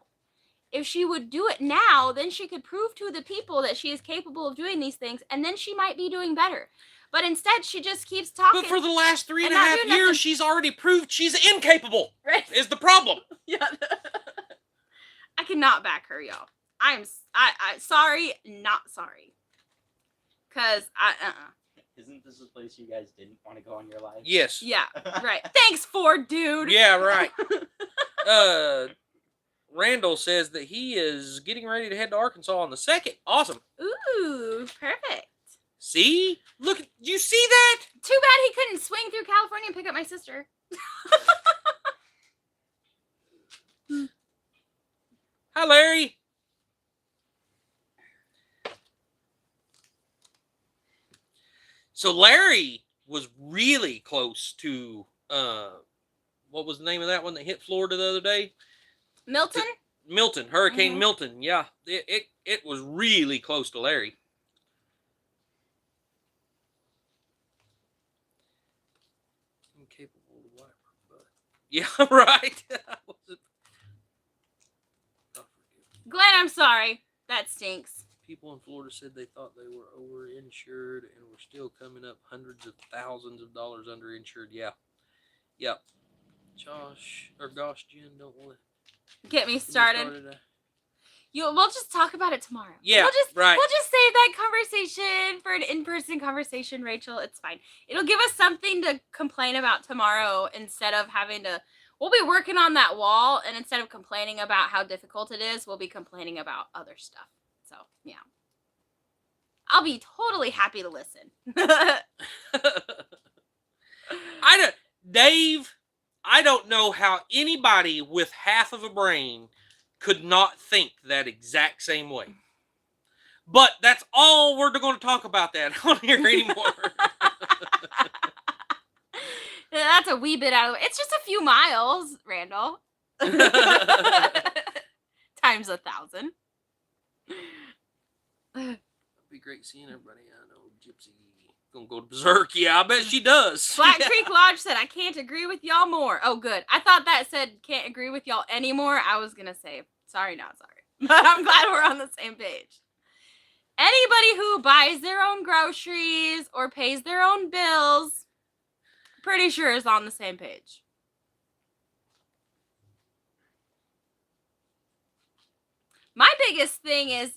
If she would do it now, then she could prove to the people that she is capable of doing these things, and then she might be doing better. But instead, she just keeps talking. But for the last 3.5 years, she's already proved she's incapable. Right. Is the problem. Yeah. I cannot back her, y'all. I sorry, not sorry. Cause Isn't this a place you guys didn't want to go in your life? Yes. Yeah, right. Thanks, Ford, dude. Yeah, right. Randall says that he is getting ready to head to Arkansas on the 2nd. Awesome. Ooh, perfect. See? Look, you see that? Too bad he couldn't swing through California and pick up my sister. Hi, Larry. So Larry was really close to, what was the name of that one that hit Florida the other day? Milton? Milton, Hurricane Milton. Yeah, it was really close to Larry. Incapable to wipe her butt. Yeah, right. Glenn, I'm sorry. That stinks. People in Florida said they thought they were overinsured and were still coming up hundreds of thousands of dollars underinsured. Yeah. Yep. Gosh, Jen, don't want to get me started. We'll just talk about it tomorrow. Yeah, we'll just save that conversation for an in-person conversation, Rachel. It's fine. It'll give us something to complain about tomorrow instead of having to... We'll be working on that wall, and instead of complaining about how difficult it is, we'll be complaining about other stuff. So, yeah. I'll be totally happy to listen. Dave, I don't know how anybody with half of a brain could not think that exact same way. But that's all we're going to talk about that on here anymore. That's a wee bit out of it. It's just a few miles, Randall. Times 1,000. It'd be great seeing everybody. I know Gypsy gonna go berserk. Yeah, I bet she does. Black Creek Lodge said, I can't agree with y'all more. Oh, good. I thought that said can't agree with y'all anymore. I was gonna say sorry, not sorry. But I'm glad we're on the same page. Anybody who buys their own groceries or pays their own bills, pretty sure is on the same page. My biggest thing is,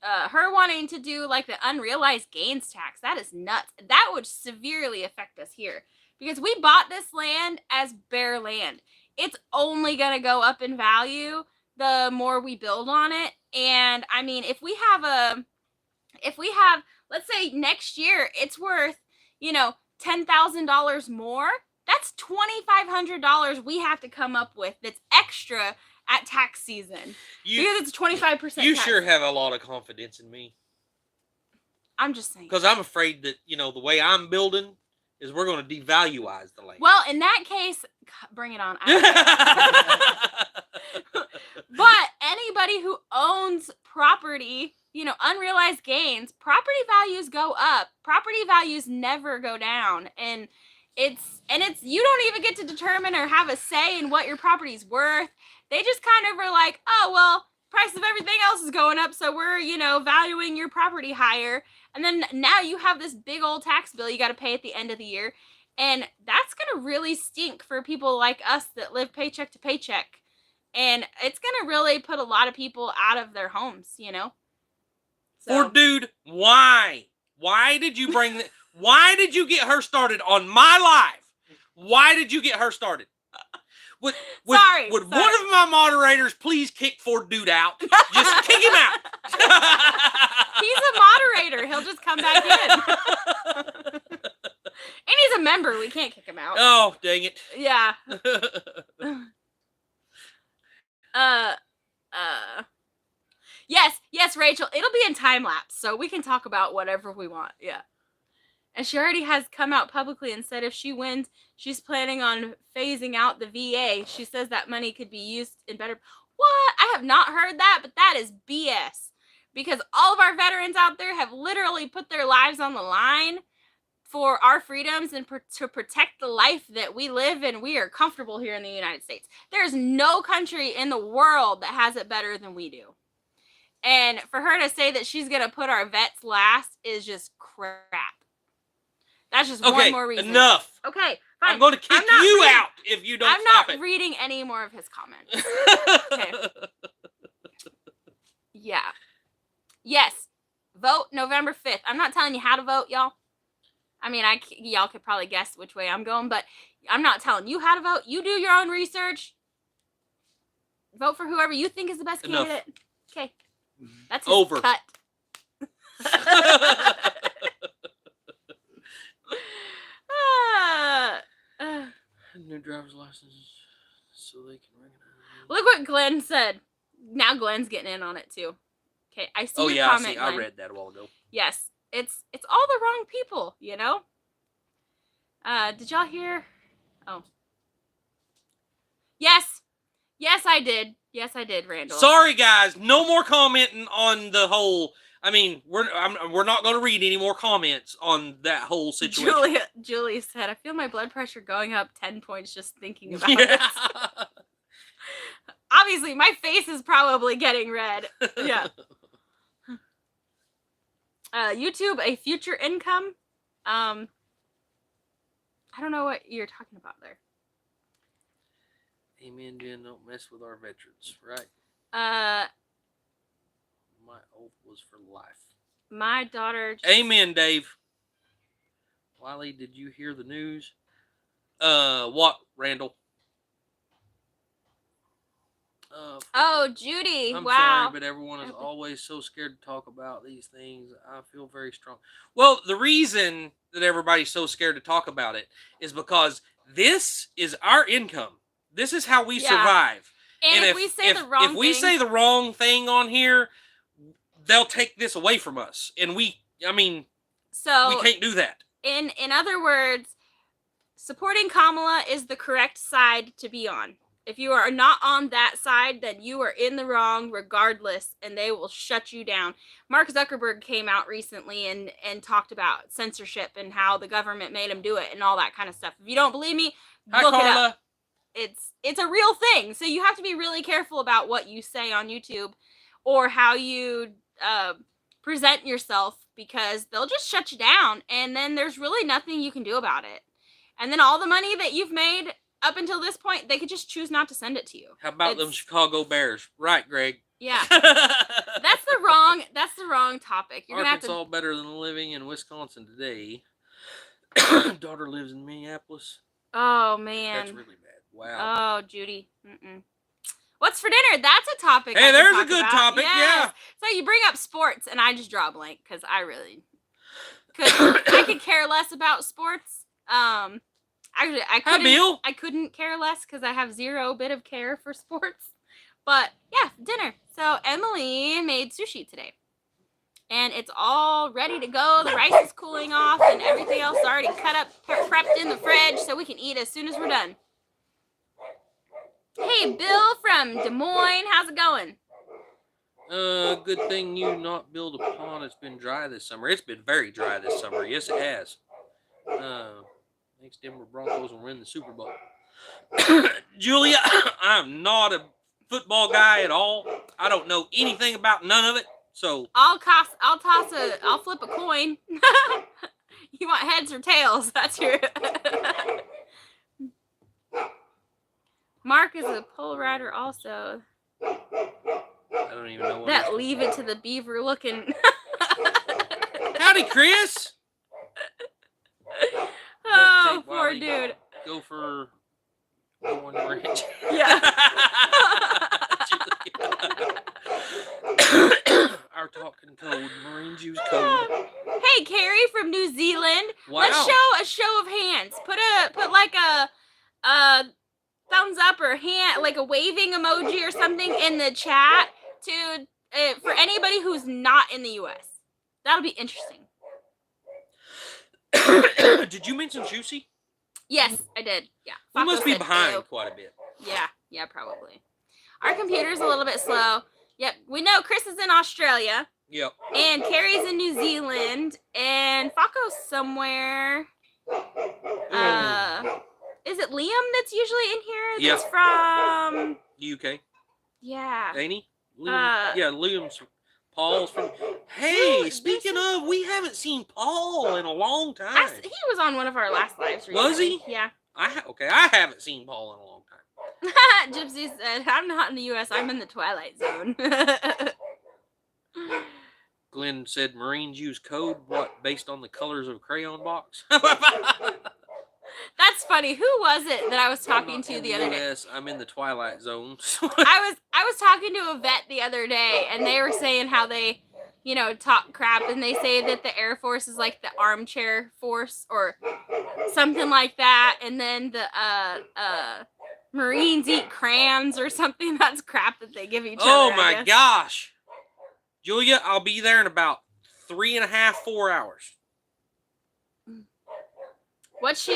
her wanting to do like the unrealized gains tax. That is nuts. That would severely affect us here because we bought this land as bare land. It's only going to go up in value the more we build on it. And I mean, if we have, let's say next year, it's worth, $10,000 more. That's $2,500 we have to come up with that's extra at tax season. Because it's 25%. You tax. sure have a lot of confidence in me. I'm just saying. Because I'm afraid that, the way I'm building is we're going to devalueize the land. Well, in that case, bring it on. But anybody who owns property, unrealized gains, property values go up. Property values never go down. And it's you don't even get to determine or have a say in what your property's worth. They just kind of are like, oh, well, price of everything else is going up, so we're, valuing your property higher. And then now you have this big old tax bill you got to pay at the end of the year. And that's going to really stink for people like us that live paycheck to paycheck. And it's going to really put a lot of people out of their homes, So. Or, dude, why? Why did you bring why did you get her started on my life? Why did you get her started? Would one of my moderators please kick Ford Dude out? Just kick him out. He's a moderator. He'll just come back in. And he's a member. We can't kick him out. Oh, dang it. Yeah. Yes, Rachel. It'll be in time lapse, so we can talk about whatever we want. Yeah. And she already has come out publicly and said if she wins, she's planning on phasing out the VA. She says that money could be used in better... What? I have not heard that, but that is BS. Because all of our veterans out there have literally put their lives on the line for our freedoms and to protect the life that we live in. We are comfortable here in the United States. There's no country in the world that has it better than we do. And for her to say that she's going to put our vets last is just crap. That's just one more reason. Enough. Okay, fine. I'm going to kick you out if you don't stop it. I'm not reading any more of his comments. Okay. Yeah. Yes. Vote November 5th. I'm not telling you how to vote, y'all. I mean, y'all could probably guess which way I'm going, but I'm not telling you how to vote. You do your own research. Vote for whoever you think is the best candidate. Okay. That's his over. Cut. New driver's license so they can ring it. Look what Glenn said. Now Glenn's getting in on it too. Okay, I see your comment. I read that a while ago. Yes, it's all the wrong people, Did y'all hear? Oh. Yes, I did. Yes, I did, Randall. Sorry, guys. No more commenting on the whole. I mean, we're not going to read any more comments on that whole situation. Julie said, I feel my blood pressure going up 10 points just thinking about it. Obviously, my face is probably getting red. Yeah. YouTube, a future income. I don't know what you're talking about there. Amen, Jen. Don't mess with our veterans, right? My oath was for life. My daughter... Amen, Dave. Wiley, did you hear the news? What, Randall? Oh, Judy. I'm wow. sorry, but everyone is always so scared to talk about these things. I feel very strong. Well, the reason that everybody's so scared to talk about it is this is our income. This is how we survive. And if we say the wrong thing on here, they'll take this away from us. And we can't do that. In other words, supporting Kamala is the correct side to be on. If you are not on that side, then you are in the wrong regardless, and they will shut you down. Mark Zuckerberg came out recently and talked about censorship and how the government made him do it and all that kind of stuff. If you don't believe me, look it up. It's a real thing. So you have to be really careful about what you say on YouTube or how you present yourself, because they'll just shut you down, and then there's really nothing you can do about it. And then all the money that you've made up until this point, they could just choose not to send it to you. How about them Chicago Bears? Right, Greg. Yeah. That's the wrong topic. You're Arkansas better than living in Wisconsin today. Daughter lives in Minneapolis. Oh, man. That's really bad. Wow. Oh, Judy. What's for dinner? That's a topic. Hey, there's a good topic. Yes. Yeah. So you bring up sports, and I just draw a blank because I could care less about sports. I Actually, Hi, Bill. I couldn't care less because I have zero bit of care for sports. But yeah, dinner. So Emily made sushi today. And it's all ready to go. The rice is cooling off and everything else is already cut up, prepped in the fridge so we can eat as soon as we're done. Hey, Bill from Des Moines. How's it going? Good thing you not build a pond. It's been dry this summer. It's been very dry this summer. Yes, it has. Thanks, Denver Broncos will win the Super Bowl. Julia, I'm not a football guy at all. I don't know anything about none of it. So I'll flip a coin. You want heads or tails? That's your. Mark is a pole rider also. I don't even know what that leave it to the beaver looking. Howdy, Chris. Oh, poor dude. Go on the ranch. Yeah. Our talking code, Marine Jews code. Hey, Carrie from New Zealand. Wow. Let's show a show of hands. Put like a thumbs up or hand, like a waving emoji or something in the chat to for anybody who's not in the U.S. That'll be interesting. Did you mention Juicy? Yes, I did. Yeah. We must be said behind ew. quite a bit. Yeah, probably. Our computer's a little bit slow. Yep, we know Chris is in Australia. Yep. And Carrie's in New Zealand. And Faco's somewhere. Is it Liam that's usually in here? That's from UK. Yeah. Ain't he? Liam, Liam's Paul's from. Hey, speaking of, we haven't seen Paul in a long time. He was on one of our last lives recently. Was he? Yeah. I haven't seen Paul in a long time. Gypsy said, I'm not in the U.S. I'm in the Twilight Zone. Glenn said Marines use code, based on the colors of a crayon box? That's funny. Who was it that I was talking to the other day? Yes, I'm in the Twilight Zone. I was talking to a vet the other day, and they were saying how they, talk crap, and they say that the Air Force is like the armchair force or something like that, and then the Marines eat crayons or something. That's crap that they give each other. Oh my gosh. Julia, I'll be there in about 3.5, 4 hours. What's she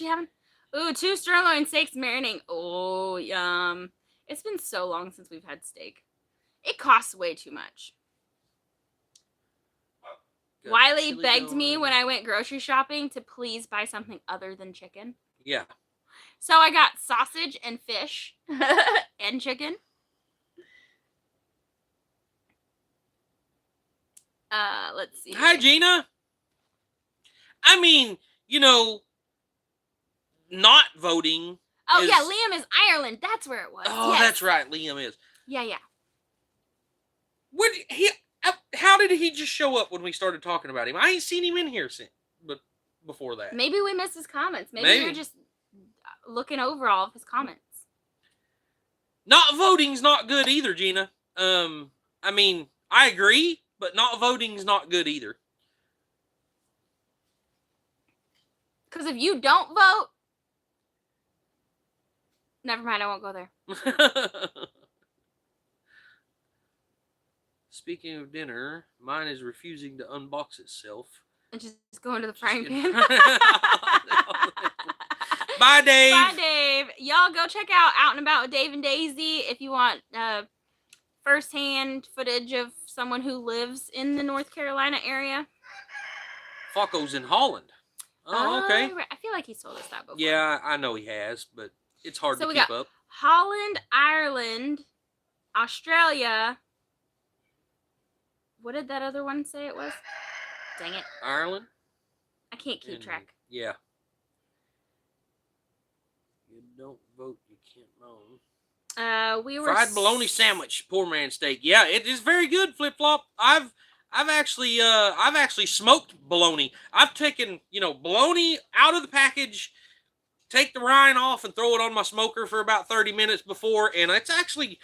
having? Ooh, 2 sirloin steaks marinating. Oh, yum. It's been so long since we've had steak. It costs way too much. Got Wiley begged me when I went grocery shopping to please buy something other than chicken. Yeah. So I got sausage and fish and chicken. Let's see. Hi, Gina. I mean, not voting. Oh, yeah, Liam is Ireland. That's where it was. Oh, yes. That's right. Liam is. Yeah. How did he just show up when we started talking about him? I ain't seen him in here before that. Maybe we missed his comments. Maybe you're just looking over all of his comments. Not voting's not good either, Gina. I mean, I agree, but not voting's not good either. Because if you don't vote, never mind, I won't go there. Speaking of dinner, mine is refusing to unbox itself. And just go into the frying pan. Bye, Dave. Bye, Dave. Y'all go check out and About with Dave and Daisy if you want first-hand footage of someone who lives in the North Carolina area. Faco's in Holland. Oh, okay. I feel like he's told us that before. Yeah, I know he has, but it's hard to keep up. Holland, Ireland, Australia. What did that other one say it was? Dang it. Ireland? I can't keep track. Yeah. You don't vote, you can't moan. We were fried bologna sandwich, poor man steak. Yeah, it is very good, Flip Flop. I've actually smoked bologna. I've taken, bologna out of the package, take the rind off, and throw it on my smoker for about 30 minutes before, and it's actually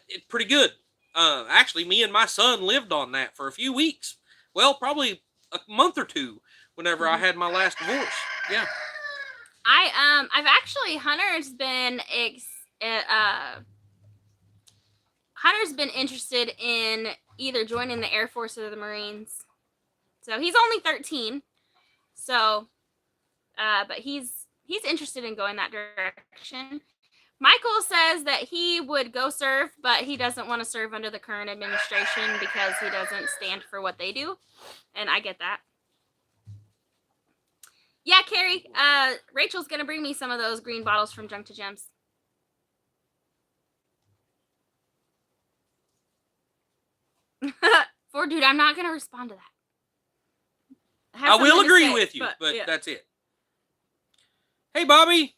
it's pretty good. Actually, me and my son lived on that for a few weeks. Well, probably a month or two whenever I had my last divorce. Yeah. I've actually Hunter's been interested in either joining the Air Force or the Marines. So he's only 13. So, but he's interested in going that direction. Michael says that he would go serve, but he doesn't want to serve under the current administration because he doesn't stand for what they do. And I get that. Yeah, Carrie, Rachel's going to bring me some of those green bottles from Junk to Gems. Dude, I'm not going to respond to that. I will agree with you, but yeah. That's it. Hey, Bobby.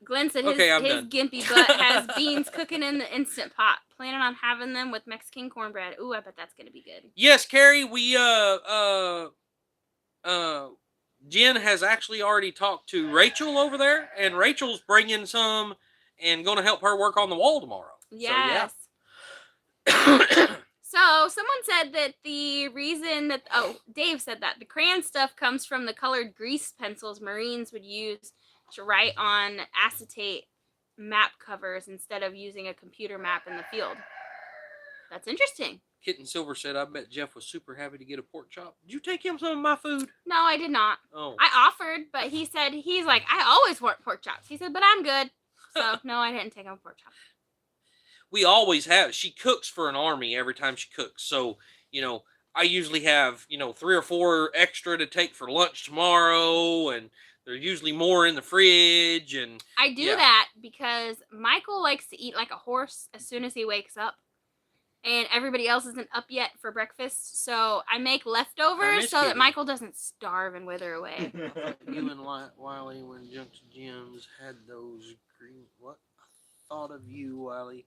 Glenn said his gimpy butt has beans cooking in the Instant Pot. Planning on having them with Mexican cornbread. Ooh, I bet that's going to be good. Yes, Carrie, we, Jenn has actually already talked to Rachel over there, and Rachel's bringing some and going to help her work on the wall tomorrow. Yes. So, yeah. So, someone said that the reason that, Dave said that the crayon stuff comes from the colored grease pencils Marines would use to write on acetate map covers instead of using a computer map in the field. That's interesting. Kitten Silver said, I bet Jeff was super happy to get a pork chop. Did you take him some of my food? No, I did not. Oh. I offered, but he said, he's like, I always want pork chops. He said, but I'm good. So, no, I didn't take him pork chops. We always have. She cooks for an army every time she cooks. So, I usually have, 3 or 4 extra to take for lunch tomorrow, and there's usually more in the fridge. And I do that because Michael likes to eat like a horse as soon as he wakes up, and everybody else isn't up yet for breakfast. So I make leftovers so that Michael doesn't starve and wither away. You and Wiley, when Junk to Gems had those green... What? I thought of you, Wiley.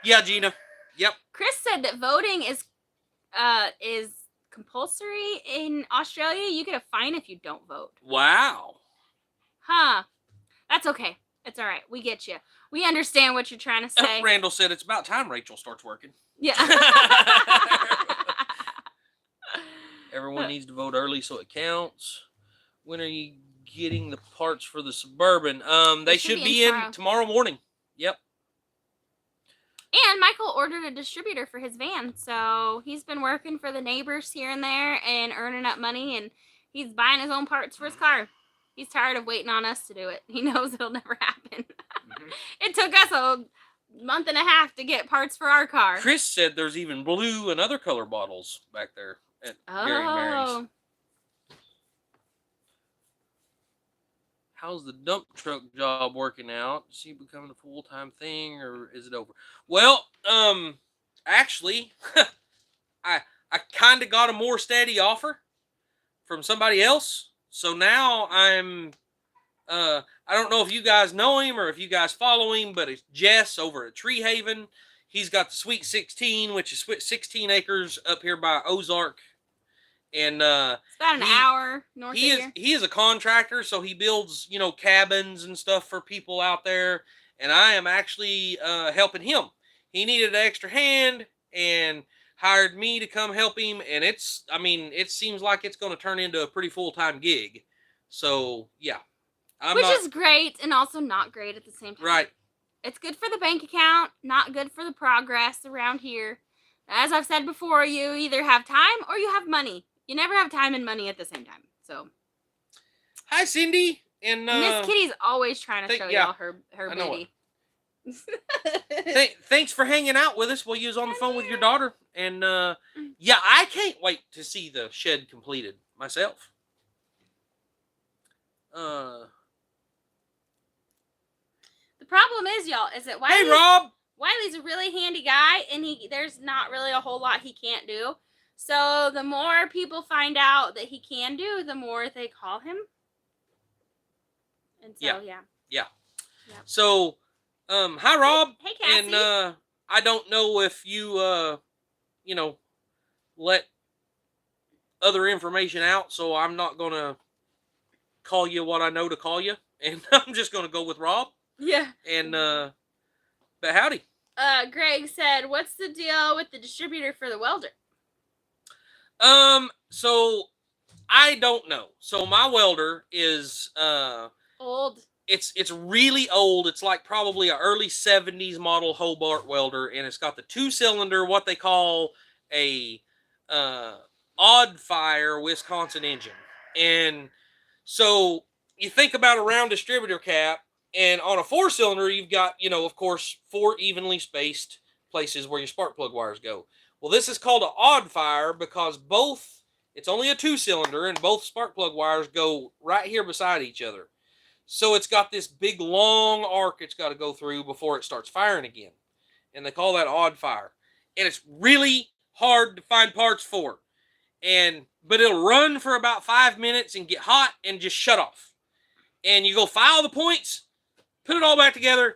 Yeah, Gina. Yep. Chris said that voting is compulsory in Australia. You get a fine if you don't vote. Wow. Huh. That's okay. It's all right. We get you. We understand what you're trying to say. Randall said it's about time Rachel starts working. Yeah. Everyone needs to vote early so it counts. When are you getting the parts for the Suburban? They should be in tomorrow morning. Yep. And Michael ordered a distributor for his van, so he's been working for the neighbors here and there and earning up money, and he's buying his own parts for his car. He's tired of waiting on us to do it. He knows it'll never happen. It took us a month and a half to get parts for our car. Chris said there's even blue and other color bottles back there at Gary Mary's. How's the dump truck job working out? Is he becoming a full-time thing, or is it over? Well, actually, I kind of got a more steady offer from somebody else. So now I'm, I don't know if you guys know him or if you guys follow him, but it's Jess over at Tree Haven. He's got the Sweet 16, which is 16 acres up here by Ozark. And it's about an hour north of here. He is a contractor, so he builds, cabins and stuff for people out there. And I am actually helping him. He needed an extra hand and hired me to come help him. And it seems like it's going to turn into a pretty full-time gig. So, yeah. Which is great and also not great at the same time. Right. It's good for the bank account, not good for the progress around here. As I've said before, you either have time or you have money. You never have time and money at the same time. So, hi, Cindy. And Miss Kitty's always trying to show y'all her booty. Thanks for hanging out with us while you was on the phone with your daughter. And yeah, I can't wait to see the shed completed myself. The problem is, y'all, is that Hey, Rob. Wiley's a really handy guy, and there's not really a whole lot he can't do. So the more people find out that he can do, the more they call him. And so, yeah. Yep. So, hi, Rob. Hey, Cassie. And I don't know if you, let other information out, so I'm not going to call you what I know to call you. And I'm just going to go with Rob. Yeah. And, but howdy. Greg said, what's the deal with the distributor for the welder? So I don't know. So my welder is Old. it's really old. It's like probably an early 70s model Hobart welder, and it's got the 2-cylinder, what they call a uh, odd fire Wisconsin engine. And so you think about a round distributor cap, and on a 4-cylinder, you've got, of course, 4 evenly spaced places where your spark plug wires go. Well, this is called an odd fire because it's only a 2-cylinder, and both spark plug wires go right here beside each other. So it's got this big long arc it's got to go through before it starts firing again. And they call that odd fire. And it's really hard to find parts for. But it'll run for about 5 minutes and get hot and just shut off. And you go file the points, put it all back together,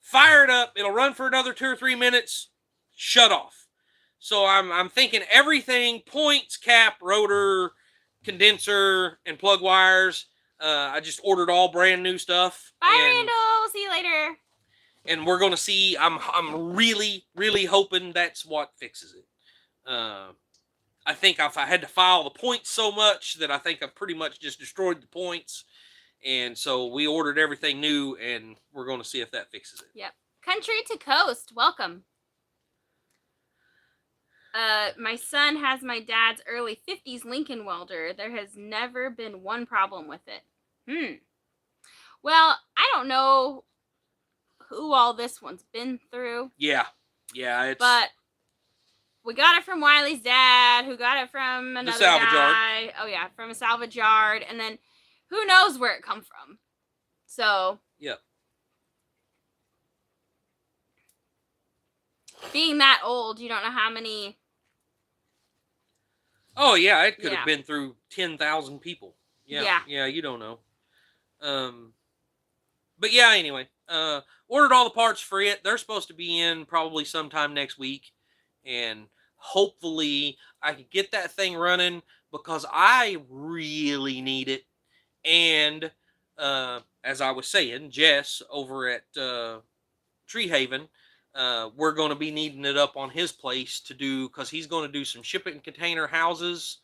fire it up, it'll run for another 2 or 3 minutes, shut off. So I'm thinking everything, points, cap, rotor, condenser, and plug wires. I just ordered all brand new stuff. Bye, Randall. See you later. And we're gonna see. I'm really, really hoping that's what fixes it. I think if I had to file the points so much that I think I've pretty much just destroyed the points. And so we ordered everything new, and we're gonna see if that fixes it. Yep. Country to coast. Welcome. My son has my dad's early 50s Lincoln welder. There has never been one problem with it. Well, I don't know who all this one's been through. Yeah. But we got it from Wiley's dad, who got it from another salvage guy. yard. Oh yeah, from a salvage yard, and then who knows where it come from. So yeah. Being that old, you don't know how many. Oh yeah, it could have been through 10,000 people. Yeah, you don't know. But yeah, anyway, ordered all the parts for it. They're supposed to be in probably sometime next week, and hopefully I can get that thing running because I really need it. And as I was saying, Jess over at Tree Haven, we're going to be needing it up on his place to do, because he's going to do some shipping container houses,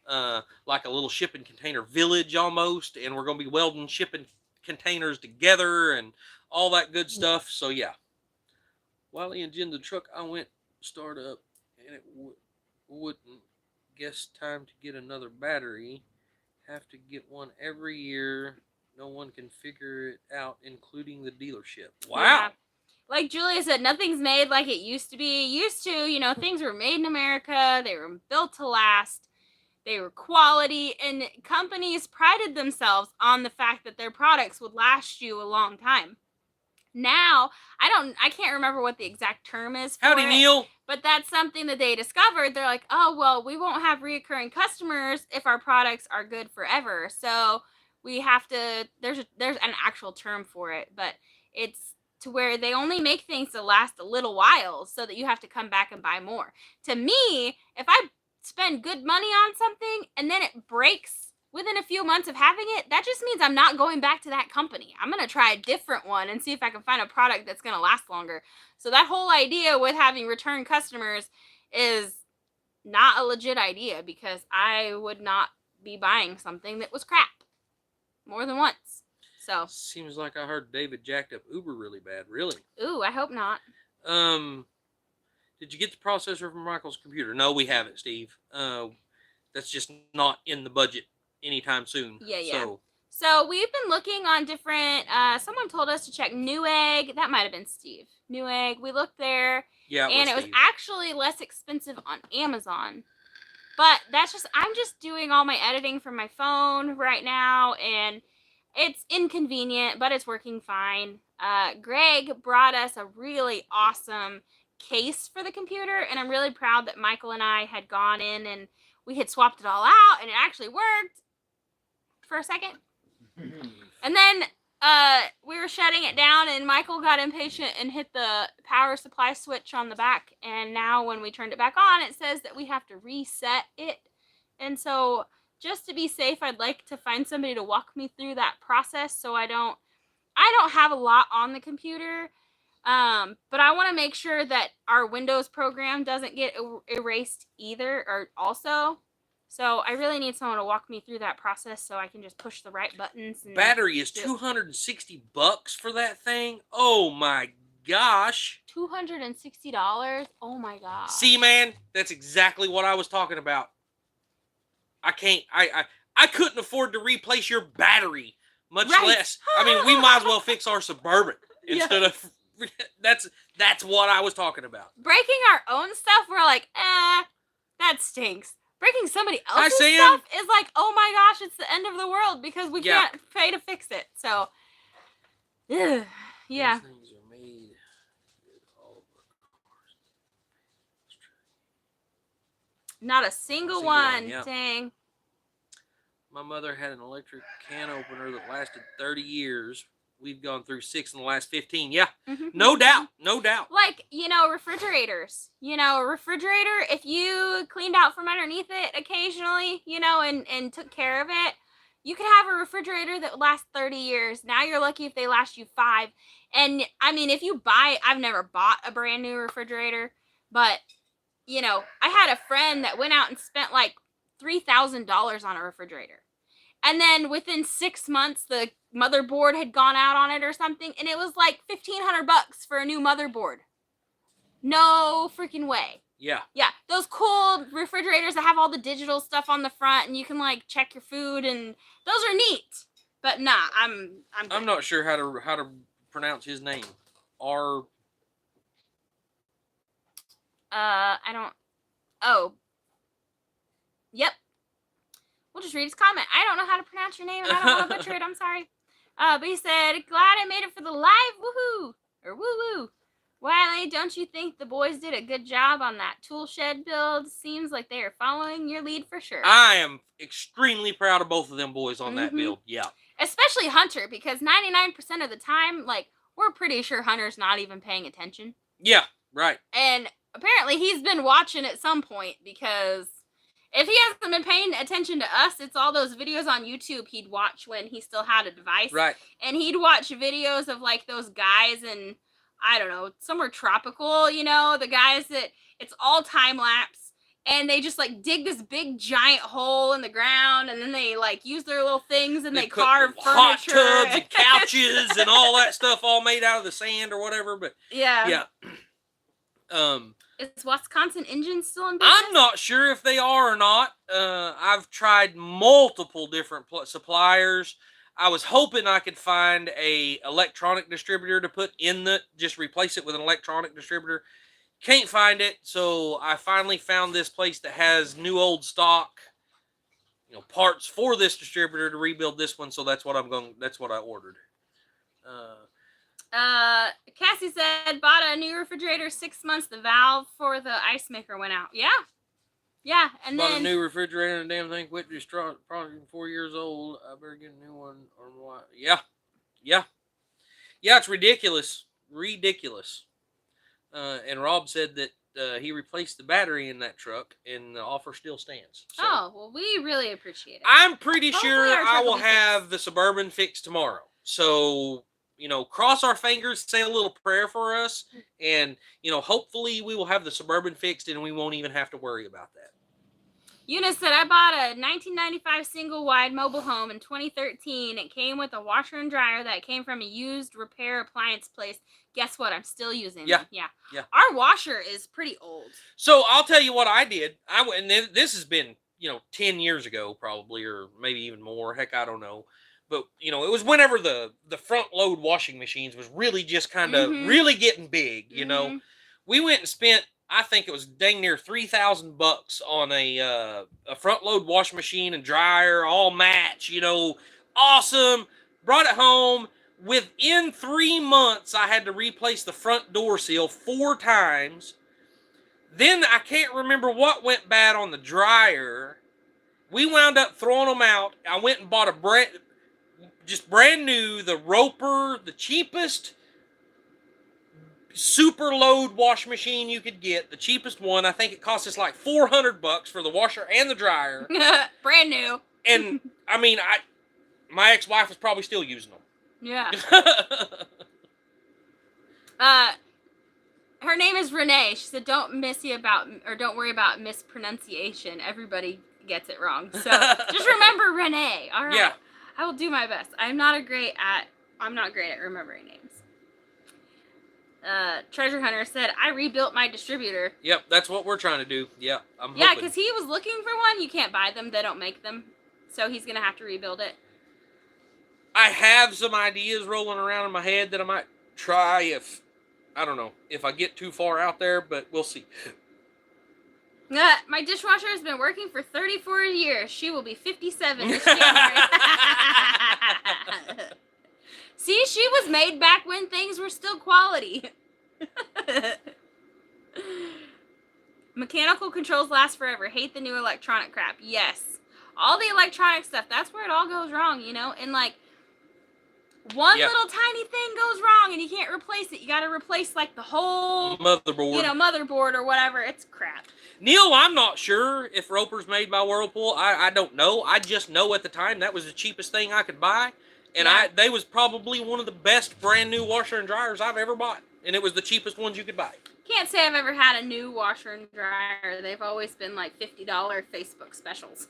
like a little shipping container village almost, and we're going to be welding shipping containers together and all that good stuff. So yeah, Wiley and Jenn, the truck I went start up, and it wouldn't. Guess time to get another battery. Have to get one every year. No one can figure it out, including the dealership. Wow. Yeah. Like Julia said, nothing's made like it used to be. Used to, things were made in America. They were built to last. They were quality, and companies prided themselves on the fact that their products would last you a long time. Now, I can't remember what the exact term is for Howdy, Neil. But that's something that they discovered. They're like, oh, well, we won't have reoccurring customers if our products are good forever. So we have to, there's an actual term for it, but it's to where they only make things to last a little while so that you have to come back and buy more. To me, if I spend good money on something and then it breaks within a few months of having it, that just means I'm not going back to that company. I'm going to try a different one and see if I can find a product that's going to last longer. So that whole idea with having return customers is not a legit idea, because I would not be buying something that was crap more than once. So seems like I heard David jacked up Uber really bad. Really? Ooh, I hope not. Did you get the processor from Michael's computer? No, we haven't, Steve. That's just not in the budget anytime soon. Yeah. So we've been looking on different, someone told us to check Newegg. That might have been Steve. Newegg. We looked there. Yeah, and it was actually less expensive on Amazon. But I'm just doing all my editing from my phone right now, and it's inconvenient, but it's working fine. Greg brought us a really awesome case for the computer, and I'm really proud that Michael and I had gone in and we had swapped it all out, and it actually worked for a second. And then we were shutting it down, and Michael got impatient and hit the power supply switch on the back, and now when we turned it back on, it says that we have to reset it. And so just to be safe, I'd like to find somebody to walk me through that process, so I don't have a lot on the computer, but I want to make sure that our Windows program doesn't get erased either, or also. So I really need someone to walk me through that process so I can just push the right buttons. And Battery is $260 for that thing. Oh my gosh. $260. Oh my god. See, man, that's exactly what I was talking about. I can't. I couldn't afford to replace your battery, much less. I mean, we might as well fix our Suburban instead of. That's what I was talking about. Breaking our own stuff, we're like, that stinks. Breaking somebody else's stuff is like, oh my gosh, it's the end of the world because we can't pay to fix it. So, yeah. These things are made with all of our cars. Not a single one. Yeah. Dang. My mother had an electric can opener that lasted 30 years. We've gone through 6 in the last 15. Yeah, no doubt. No doubt. Like, refrigerators. Refrigerator, if you cleaned out from underneath it occasionally, and took care of it, you could have a refrigerator that would last 30 years. Now you're lucky if they last you 5. And, I mean, if you buy, I've never bought a brand new refrigerator, but, I had a friend that went out and spent like $3,000 on a refrigerator. And then within 6 months, the motherboard had gone out on it or something, and it was like $1,500 for a new motherboard. No freaking way. Yeah. Yeah, those cool refrigerators that have all the digital stuff on the front, and you can like check your food, and those are neat. But nah, I'm not sure how to pronounce his name. I don't. Oh. Yep. We'll just read his comment. I don't know how to pronounce your name, and I don't want to butcher it. I'm sorry. But he said, glad I made it for the live. Woohoo. Or woo-woo. Wiley, don't you think the boys did a good job on that tool shed build? Seems like they are following your lead for sure. I am extremely proud of both of them boys on that build. Yeah. Especially Hunter, because 99% of the time, like, we're pretty sure Hunter's not even paying attention. Yeah, right. And apparently he's been watching at some point, because if he hasn't been paying attention to us, it's all those videos on YouTube he'd watch when he still had a device. Right. And he'd watch videos of, like, those guys in, I don't know, somewhere tropical, the guys that it's all time lapse. And they just, like, dig this big, giant hole in the ground, and then they, like, use their little things, and they carve hot furniture. tubs and couches and all that stuff all made out of the sand or whatever. But yeah. Is Wisconsin Engine still in business? I'm not sure if they are or not. I've tried multiple different suppliers. I was hoping I could find a electronic distributor to put in just replace it with an electronic distributor. Can't find it, so I finally found this place that has new old stock, parts for this distributor to rebuild this one. So that's what I ordered. Cassie said, bought a new refrigerator 6 months. The valve for the ice maker went out. Yeah, and bought then a new refrigerator and the damn thing quit destroyed. Probably 4 years old. I better get a new one or what? Yeah. It's ridiculous. And Rob said that he replaced the battery in that truck, and the offer still stands. So oh, well, we really appreciate it. I'm pretty sure I will have the Suburban fixed tomorrow. So, cross our fingers, say a little prayer for us, and, hopefully we will have the Suburban fixed, and we won't even have to worry about that. Eunice said, I bought a 1995 single-wide mobile home in 2013. It came with a washer and dryer that came from a used repair appliance place. Guess what? I'm still using it. Yeah. Our washer is pretty old. So I'll tell you what I did. And this has been, 10 years ago probably, or maybe even more. Heck, I don't know. But, it was whenever the front load washing machines was really just kind of really getting big, We went and spent, I think it was dang near $3,000 on a front load washing machine and dryer, all match, awesome. Brought it home. Within 3 months, I had to replace the front door seal 4 times. Then I can't remember what went bad on the dryer. We wound up throwing them out. I went and bought brand new, the Roper, the cheapest super load wash machine you could get, the cheapest one. I think it cost us like $400 for the washer and the dryer. Brand new. And I mean, my ex-wife was probably still using them. Yeah. Her name is Renee. She said, don't worry about mispronunciation. Everybody gets it wrong. So just remember Renee. All right. Yeah. I will do my best. I'm not great at remembering names. Treasure Hunter said, I rebuilt my distributor. Yep, that's what we're trying to do. Yeah, Yeah, hoping. because he was looking for one. You can't buy them. They don't make them. So he's going to have to rebuild it. I have some ideas rolling around in my head that I might try if I get too far out there, but we'll see. My dishwasher has been working for 34 years. She will be 57 this January. See, she was made back when things were still quality. Mechanical controls last forever. Hate the new electronic crap. Yes. All the electronic stuff, that's where it all goes wrong, you know? And like, one little tiny thing goes wrong and you can't replace it. You got to replace like the whole motherboard. Motherboard or whatever. It's crap. Neil, I'm not sure if Roper's made by Whirlpool. I don't know. I just know at the time that was the cheapest thing I could buy. And they was probably one of the best brand new washer and dryers I've ever bought. And it was the cheapest ones you could buy. Can't say I've ever had a new washer and dryer. They've always been like $50 Facebook specials.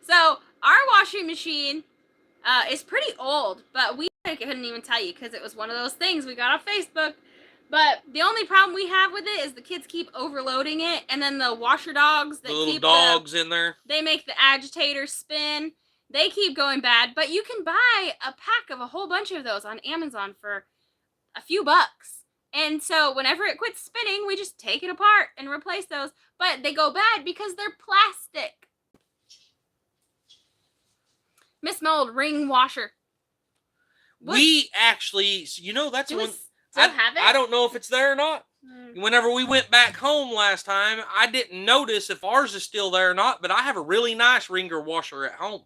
So our washing machine is pretty old, but I couldn't even tell you because it was one of those things we got off Facebook. But the only problem we have with it is the kids keep overloading it, and then the washer dogs that the keep dogs in there. They make the agitator spin. They keep going bad, but you can buy a pack of a whole bunch of those on Amazon for a few bucks. And so whenever it quits spinning, we just take it apart and replace those. But they go bad because they're plastic. Miss Mold ring washer. We actually, that's do one. We still have it? I don't know if it's there or not. Whenever we went back home last time, I didn't notice if ours is still there or not, but I have a really nice ringer washer at home.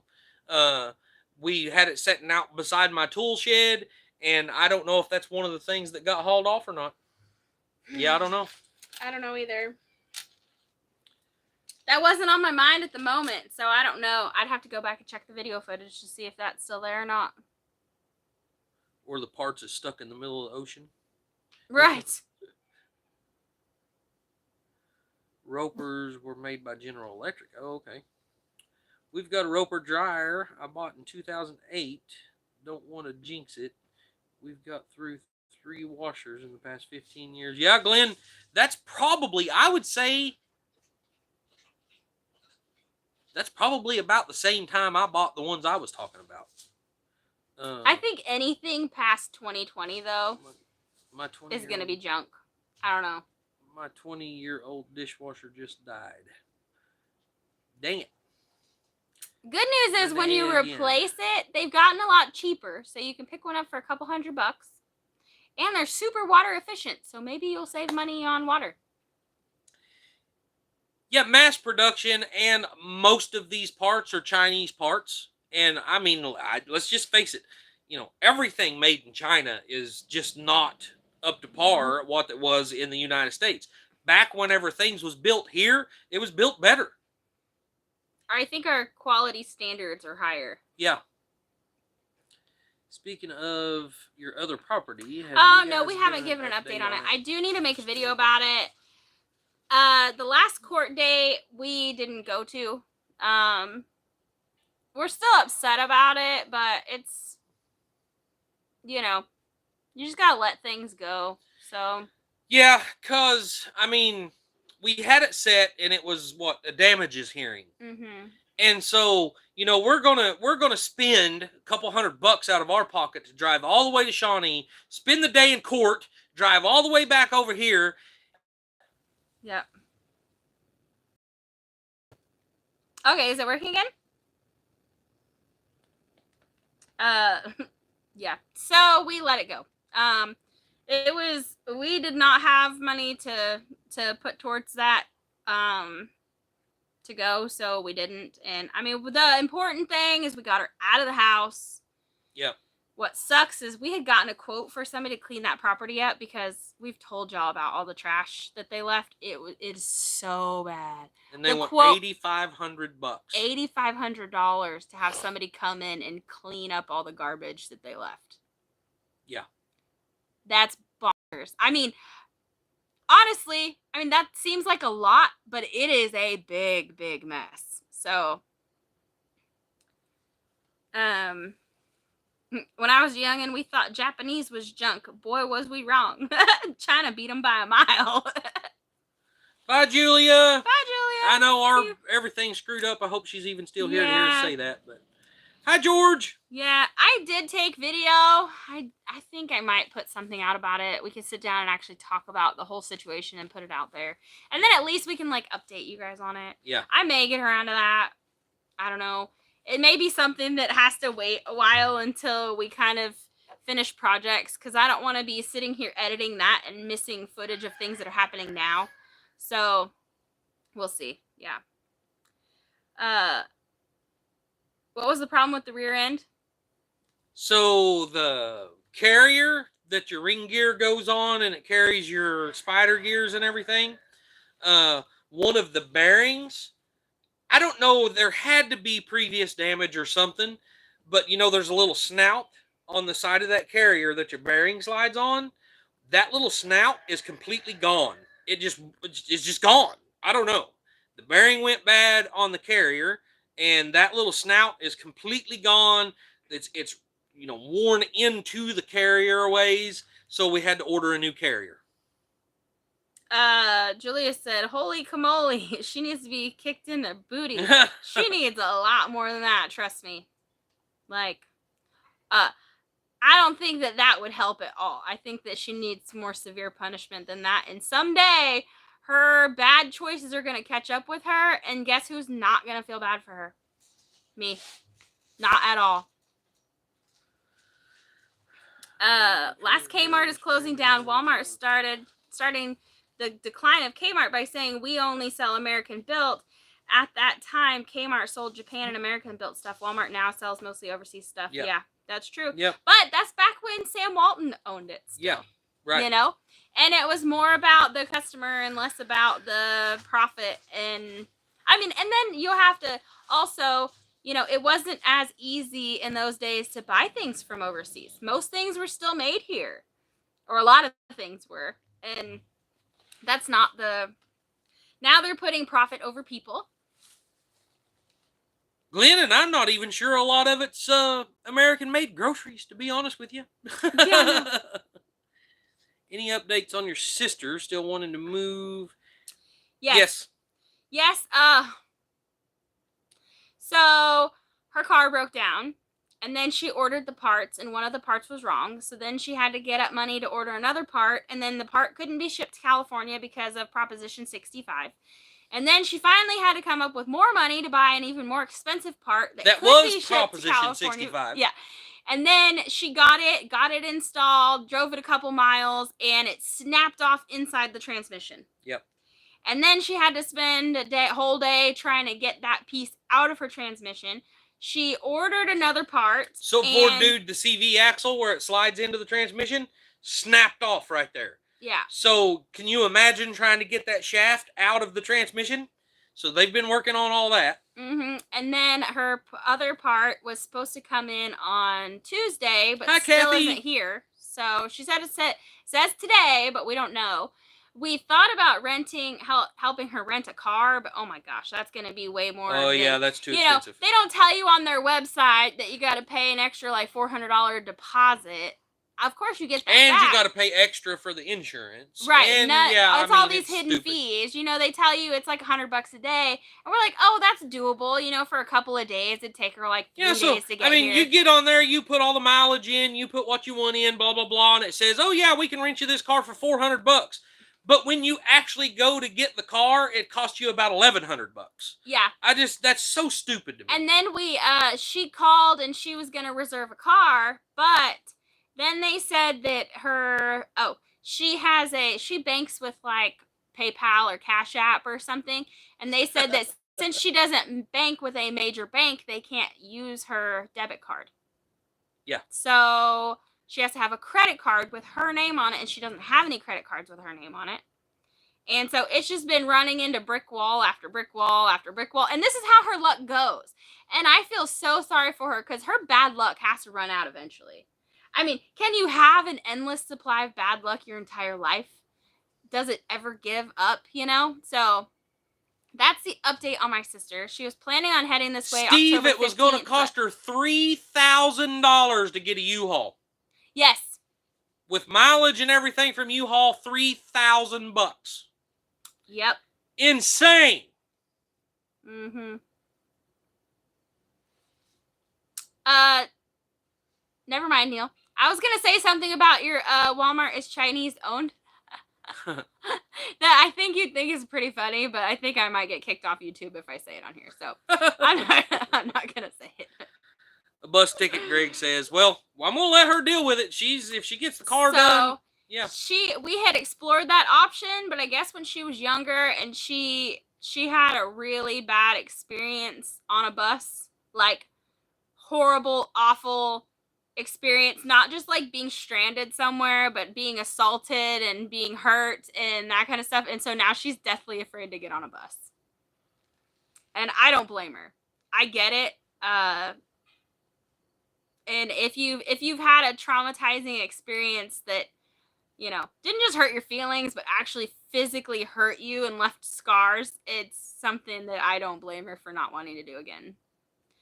We had it sitting out beside my tool shed, and I don't know if that's one of the things that got hauled off or not. Yeah, I don't know. I don't know either. That wasn't on my mind at the moment, so I don't know. I'd have to go back and check the video footage to see if that's still there or not. Or the parts is stuck in the middle of the ocean. Right. Ropers were made by General Electric. Oh, okay. We've got a Roper dryer I bought in 2008. Don't want to jinx it. We've got through 3 washers in the past 15 years. Yeah, Glenn, that's probably, I would say, that's probably about the same time I bought the ones I was talking about. I think anything past 2020, though, my is going to be junk. I don't know. My 20-year-old dishwasher just died. Dang it. Good news is when you replace it, they've gotten a lot cheaper. So you can pick one up for a couple $100. And they're super water efficient. So maybe you'll save money on water. Yeah, mass production, and most of these parts are Chinese parts. And I mean, let's just face it, everything made in China is just not up to par what it was in the United States. Back whenever things was built here, it was built better. I think our quality standards are higher. Yeah. Speaking of your other property, no, we haven't given an update on it. I do need to make a video about it. The last court date we didn't go to. We're still upset about it, but it's, you just gotta let things go. So. Yeah, because, we had it set, and it was, a damages hearing. Mm-hmm. And so, we're gonna spend a couple $100 out of our pocket to drive all the way to Shawnee, spend the day in court, drive all the way back over here. Yep. Okay, is it working again? Yeah. So we let it go. We did not have money to put towards that, to go, so we didn't. And the important thing is we got her out of the house. Yep. What sucks is we had gotten a quote for somebody to clean that property up because we've told y'all about all the trash that they left. It is so bad. And they want $8,500. $8,500 to have somebody come in and clean up all the garbage that they left. Yeah. That's bonkers. Honestly, that seems like a lot, but it is a big, big mess. So, when I was young and we thought Japanese was junk, boy, was we wrong. China beat them by a mile. Bye, Julia. Bye, Julia. I know everything's screwed up. I hope she's even still here to hear us say that. But hi, George. Yeah, I did take video. I think I might put something out about it. We could sit down and actually talk about the whole situation and put it out there. And then at least we can, like, update you guys on it. Yeah. I may get around to that. I don't know. It may be something that has to wait a while until we kind of finish projects, because I don't want to be sitting here editing that and missing footage of things that are happening now. So, we'll see. Yeah. What was the problem with the rear end? So the carrier that your ring gear goes on and it carries your spider gears and everything, one of the bearings, I don't know, there had to be previous damage or something, but you know, there's a little snout on the side of that carrier that your bearing slides on. That little snout is completely gone. It's just gone. I don't know. The bearing went bad on the carrier, and that little snout is completely gone. It's you know, worn into the carrier ways, so we had to order a new carrier. Julia said, holy camole, she needs to be kicked in the booty. She needs a lot more than that, trust me. Like, I don't think that would help at all. I think that she needs more severe punishment than that, and someday her bad choices are going to catch up with her, and guess who's not going to feel bad for her? Me. Not at all. Last Kmart is closing down. Walmart starting the decline of Kmart by saying we only sell American built. At that time, Kmart sold Japan and American built stuff. Walmart now sells mostly overseas stuff. Yep. Yeah, that's true. Yep. But that's back when Sam Walton owned it still. Yeah, right. You know? And it was more about the customer and less about the profit. And I mean, and then you have to also, you know, it wasn't as easy in those days to buy things from overseas. Most things were still made here, or a lot of things were. And that's not the, now they're putting profit over people. Glenn, and I'm not even sure a lot of it's American-made groceries, to be honest with you. Yeah. Any updates on your sister still wanting to move? Yes. So her car broke down, and then she ordered the parts, and one of the parts was wrong. So then she had to get up money to order another part, and then the part couldn't be shipped to California because of Proposition 65. And then she finally had to come up with more money to buy an even more expensive part that could be shipped Proposition to California. 65. Yeah. And then she got it installed, drove it a couple miles, and it snapped off inside the transmission. Yep. And then she had to spend a whole day trying to get that piece out of her transmission. She ordered another part. So poor dude, the CV axle where it slides into the transmission snapped off right there. Yeah. So can you imagine trying to get that shaft out of the transmission? So they've been working on all that. Mm-hmm. And then her other part was supposed to come in on Tuesday, but Hi, still Kathy. isn't here. So she said it says today, but we don't know. We thought about helping her rent a car, but oh my gosh, that's going to be way more. Oh yeah, that's too expensive. They don't tell you on their website that you got to pay an extra like $400 deposit. Of course, you get that and back. You got to pay extra for the insurance, right? And it's all these hidden stupid fees. You know, they tell you it's like $100 a day, and we're like, oh, that's doable. You know, for a couple of days, it'd take her like 3 days to get here. You get on there, you put all the mileage in, you put what you want in, blah blah blah, and it says, oh yeah, we can rent you this car for $400. But when you actually go to get the car, it costs you about $1,100. Yeah. That's so stupid to me. And then she called and she was gonna reserve a car, but then they said that she banks with like PayPal or Cash App or something, and they said that since she doesn't bank with a major bank, they can't use her debit card. Yeah. So she has to have a credit card with her name on it, and she doesn't have any credit cards with her name on it. And so it's just been running into brick wall after brick wall after brick wall. And this is how her luck goes. And I feel so sorry for her because her bad luck has to run out eventually. I mean, can you have an endless supply of bad luck your entire life? Does it ever give up, you know? So that's the update on my sister. She was planning on heading this way. Steve, October it was going to 15th, cost her $3,000 to get a U-Haul. Yes. With mileage and everything from U-Haul, $3,000. Yep. Insane. Mm-hmm. Never mind, Neil. I was gonna say something about your Walmart is Chinese owned. That I think you'd think is pretty funny, but I think I might get kicked off YouTube if I say it on here. So I'm not gonna say it. A bus ticket, Greg says. Well, I'm gonna let her deal with it. If she gets the car done. Yeah. We had explored that option, but I guess when she was younger and she had a really bad experience on a bus, like horrible, awful experience, not just like being stranded somewhere, but being assaulted and being hurt and that kind of stuff. And so now she's deathly afraid to get on a bus. And I don't blame her. I get it. And if you've had a traumatizing experience that, you know, didn't just hurt your feelings, but actually physically hurt you and left scars, it's something that I don't blame her for not wanting to do again.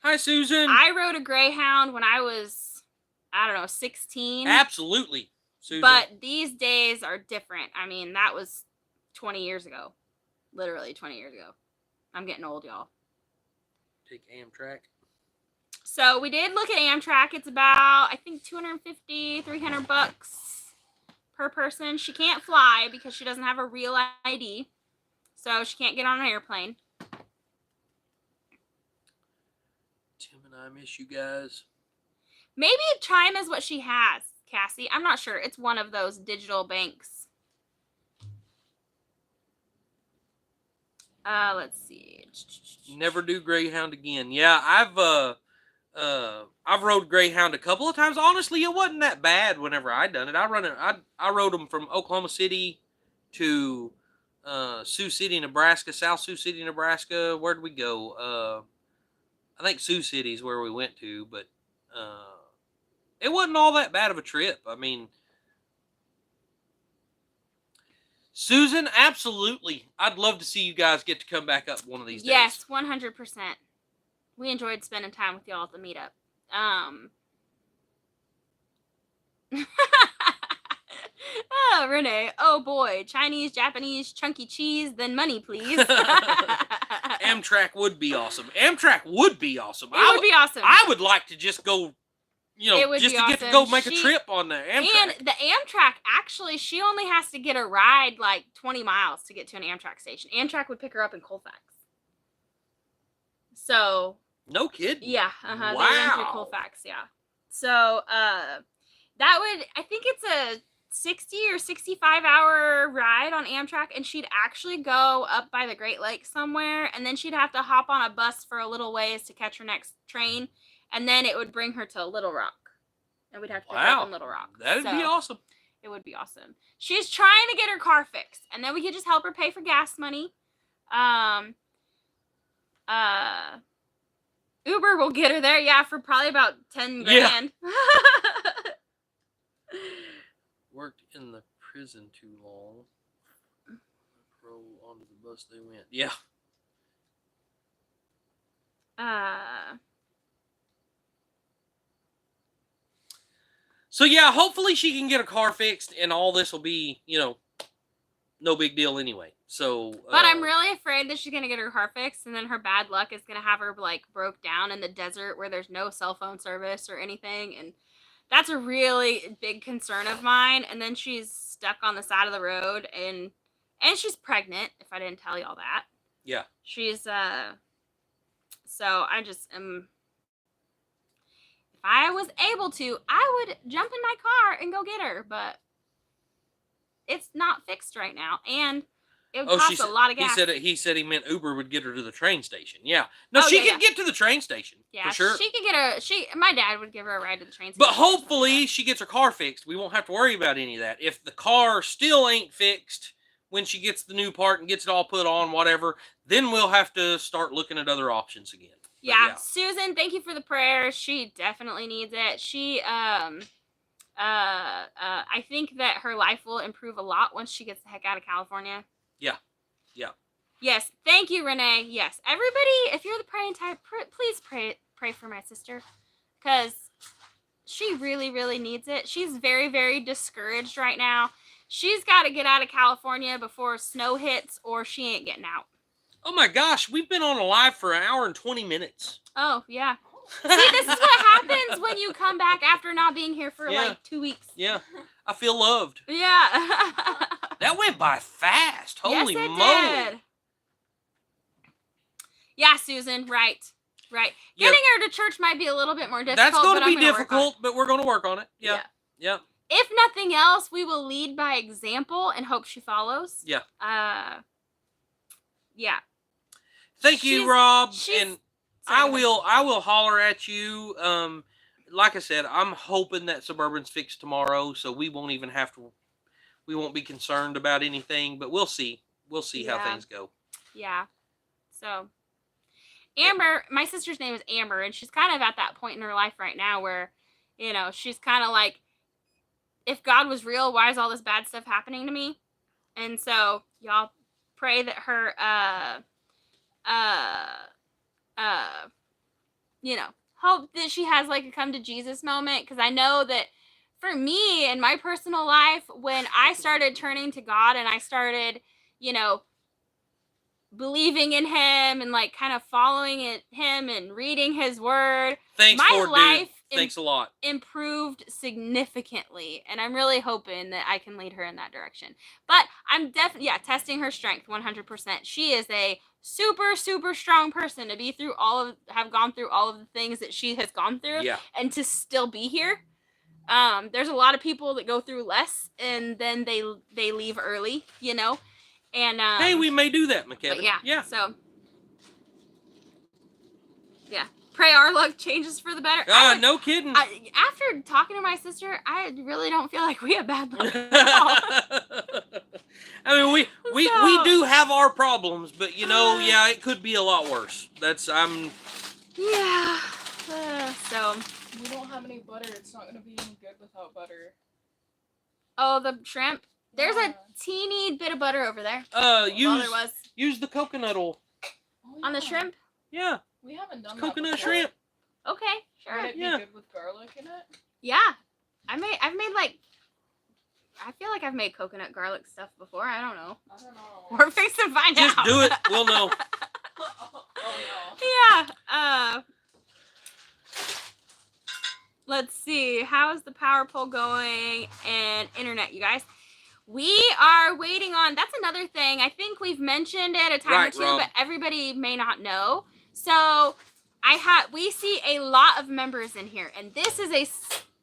Hi, Susan. I rode a Greyhound when I was, I don't know, 16. Absolutely, Susan. But these days are different. I mean, that was 20 years ago. Literally 20 years ago. I'm getting old, y'all. Take Amtrak. So we did look at Amtrak. It's about, I think, $250, $300 per person. She can't fly because she doesn't have a real ID. So she can't get on an airplane. Tim and I miss you guys. Maybe Chime is what she has, Cassie. I'm not sure. It's one of those digital banks. Let's see. Never do Greyhound again. Yeah, I've rode Greyhound a couple of times. Honestly, it wasn't that bad whenever I done it. I rode them from Oklahoma City to Sioux City, Nebraska, South Sioux City, Nebraska. Where'd we go? I think Sioux City is where we went to, but it wasn't all that bad of a trip. I mean, Susan, absolutely. I'd love to see you guys get to come back up one of these days. Yes, 100%. We enjoyed spending time with y'all at the meetup. Oh, Renee. Oh, boy. Chinese, Japanese, chunky cheese, then money, please. Amtrak would be awesome. Amtrak would be awesome. It would be awesome. I would like to just go, just to get to go make a trip on the Amtrak. And the Amtrak, actually, she only has to get a ride like 20 miles to get to an Amtrak station. Amtrak would pick her up in Colfax. So... No kidding. Yeah. Wow. They run through Colfax, yeah. So, that would, I think it's a 60 or 65 hour ride on Amtrak, and she'd actually go up by the Great Lakes somewhere, and then she'd have to hop on a bus for a little ways to catch her next train, and then it would bring her to Little Rock. And we'd have to pick her up in Little Rock. That'd be awesome. It would be awesome. She's trying to get her car fixed, and then we could just help her pay for gas money. Uber will get her there, yeah, for probably about 10 grand. Yeah. Worked in the prison too long. Roll onto the bus they went. Yeah. So yeah, hopefully she can get a car fixed, and all this will be, no big deal anyway. So, but I'm really afraid that she's gonna get her car fixed, and then her bad luck is gonna have her like broke down in the desert where there's no cell phone service or anything, and that's a really big concern of mine. And then she's stuck on the side of the road, and she's pregnant. If I didn't tell y'all that, yeah, she's So I just am. If I was able to, I would jump in my car and go get her, but it's not fixed right now, and it would cost a lot of gas. He said he meant Uber would get her to the train station. Yeah. No, she can get to the train station. Yeah, for sure. She could get my dad would give her a ride to the train station. But hopefully she gets her car fixed. We won't have to worry about any of that. If the car still ain't fixed when she gets the new part and gets it all put on, whatever, then we'll have to start looking at other options again. Yeah. Susan, thank you for the prayers. She definitely needs it. She, I think that her life will improve a lot once she gets the heck out of California. Yeah. Yeah. Yes. Thank you, Renee. Yes. Everybody, if you're the praying type, please pray for my sister. Because she really, really needs it. She's very, very discouraged right now. She's got to get out of California before snow hits or she ain't getting out. Oh my gosh, we've been on a live for an hour and 20 minutes. Oh, yeah. See, this is what happens when you come back after not being here for like 2 weeks. Yeah. I feel loved. Yeah. That went by fast. Holy yes, it moly. did. Yeah, Susan, right. Right. Yep. Getting her to church might be a little bit more difficult. That's going to be I'm difficult, but we're going to work on it. Yeah. Yeah. If nothing else, we will lead by example and hope she follows. Yeah. Yeah. Thank you, Rob. And I sorry, will holler at you. Like I said, I'm hoping that Suburban's fixed tomorrow, so we won't even have to. We won't be concerned about anything, but we'll see. We'll see how things go. Yeah. So, Amber, my sister's name is Amber, and she's kind of at that point in her life right now where, you know, she's kind of like, if God was real, why is all this bad stuff happening to me? And so, y'all pray that her, you know, hope that she has like a come to Jesus moment. Because I know that for me in my personal life, when I started turning to God and I started, you know, believing in him and like kind of following him and reading his word, Thanks, my life Thanks a lot. Improved significantly, and I'm really hoping that I can lead her in that direction. But I'm definitely testing her strength 100%. She is a super, super strong person to be through have gone through all of the things that she has gone through, and to still be here. There's a lot of people that go through less and then they leave early, you know. And hey, we may do that, McKevin. Yeah. So yeah. Pray our luck changes for the better. No kidding. After talking to my sister, I really don't feel like we have bad luck at all. I mean, we do have our problems, but you know, it could be a lot worse. Yeah. So we don't have any butter. It's not gonna be any good without butter. Oh, the shrimp. There's a teeny bit of butter over there. Use the coconut oil on the shrimp. Yeah. We haven't done coconut shrimp. Okay, sure. Would it be good with garlic in it? Yeah, I've made I feel like I've made coconut garlic stuff before. I don't know. We're fixing to find out. Just do it. We'll know. Yeah. Let's see. How is the power pole going and internet, you guys? We are waiting on. That's another thing. I think we've mentioned it a time or two, Rob, but everybody may not know. So we see a lot of members in here, and this is a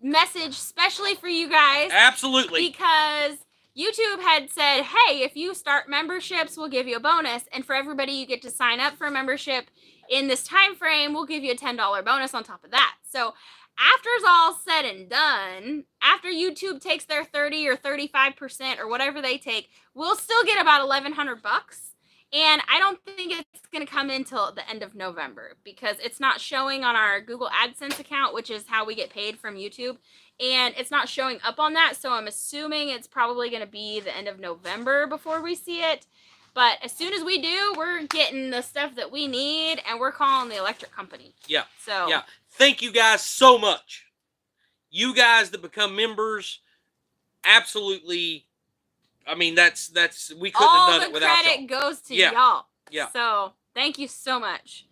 message especially for you guys. Absolutely. Because YouTube had said, hey, if you start memberships, we'll give you a bonus. And for everybody you get to sign up for a membership in this time frame, we'll give you a $10 bonus on top of that. So after it's all said and done, after YouTube takes their 30 or 35% or whatever they take, we'll still get about $1,100. And I don't think it's going to come in till the end of November because it's not showing on our Google AdSense account, which is how we get paid from YouTube. And it's not showing up on that. So I'm assuming it's probably going to be the end of November before we see it. But as soon as we do, we're getting the stuff that we need and we're calling the electric company. Yeah. So yeah. Thank you guys so much. You guys that become members, absolutely. I mean, that's we couldn't have done it without y'all. All the credit goes to y'all. Yeah. So thank you so much.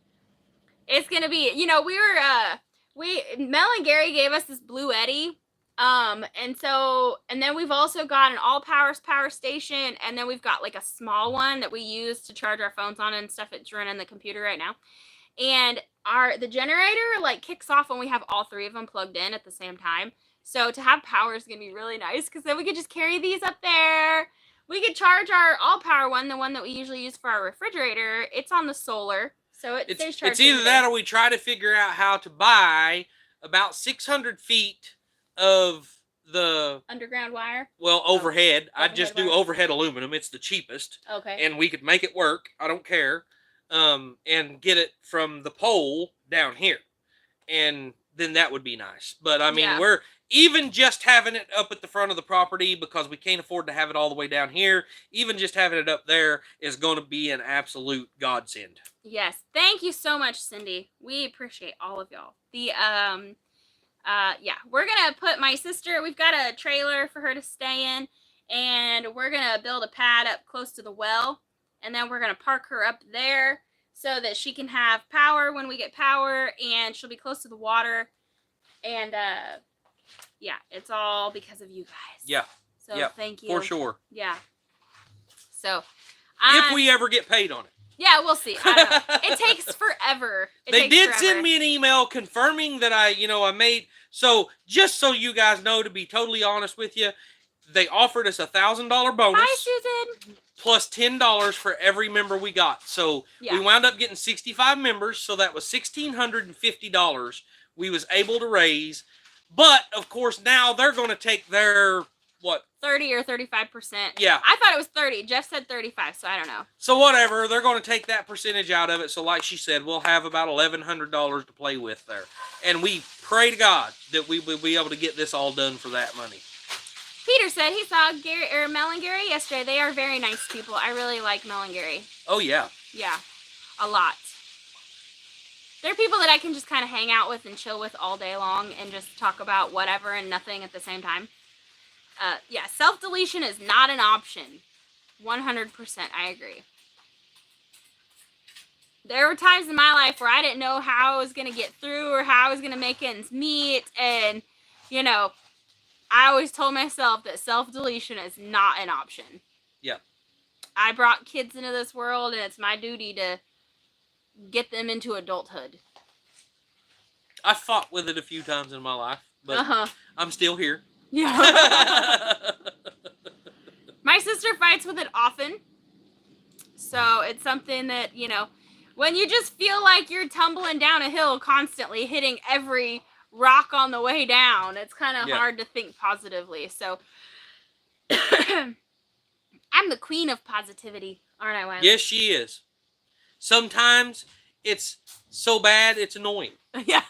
It's gonna be, you know, Mel and Gary gave us this Blue Eddy, and then we've also got an all power station, and then we've got like a small one that we use to charge our phones on and stuff. It's running the computer right now, and the generator like kicks off when we have all three of them plugged in at the same time. So to have power is going to be really nice because then we could just carry these up there. We could charge our all-power one, the one that we usually use for our refrigerator. It's on the solar, so it stays charged. It's either that or we try to figure out how to buy about 600 feet of the... underground wire? Well, overhead. I'd just do overhead aluminum. It's the cheapest. Okay. And we could make it work. I don't care. And get it from the pole down here. And then that would be nice. But, I mean, even just having it up at the front of the property, because we can't afford to have it all the way down here, even just having it up there is going to be an absolute godsend. Yes. Thank you so much, Cindy. We appreciate all of y'all. Yeah, we're gonna put my sister, we've got a trailer for her to stay in, and we're gonna build a pad up close to the well, and then we're gonna park her up there so that she can have power when we get power, and she'll be close to the water. And yeah, it's all because of you guys. Yeah. So thank you. For sure. Yeah. So if we ever get paid on it. Yeah, we'll see. I don't know. It takes forever. They did send me an email confirming that I made. So just so you guys know, to be totally honest with you, they offered us $1,000 bonus. Hi, Susan. Plus $10 for every member we got. So we wound up getting 65 members. So that was $1,650 we was able to raise. But of course now they're going to take their 30 or 35%. Yeah. I thought it was 30. Jeff said 35, so I don't know. So whatever, they're going to take that percentage out of it. So like she said, we'll have about $1,100 to play with there. And we pray to God that we will be able to get this all done for that money. Peter said he saw Mel and Gary yesterday. They are very nice people. I really like Mel and Gary. Oh, yeah. Yeah, a lot. They're people that I can just kind of hang out with and chill with all day long and just talk about whatever and nothing at the same time. Yeah, self-deletion is not an option. 100%, I agree. There were times in my life where I didn't know how I was going to get through or how I was going to make ends meet. And, you know, I always told myself that self-deletion is not an option. Yeah. I brought kids into this world, and it's my duty to get them into adulthood. I fought with it a few times in my life, but I'm still here. Yeah. My sister fights with it often. So it's something that, you know, when you just feel like you're tumbling down a hill constantly, hitting every rock on the way down, it's kind of hard to think positively. So I'm the queen of positivity, aren't I, Wiley? Yes, she is. Sometimes it's so bad, it's annoying. Yeah.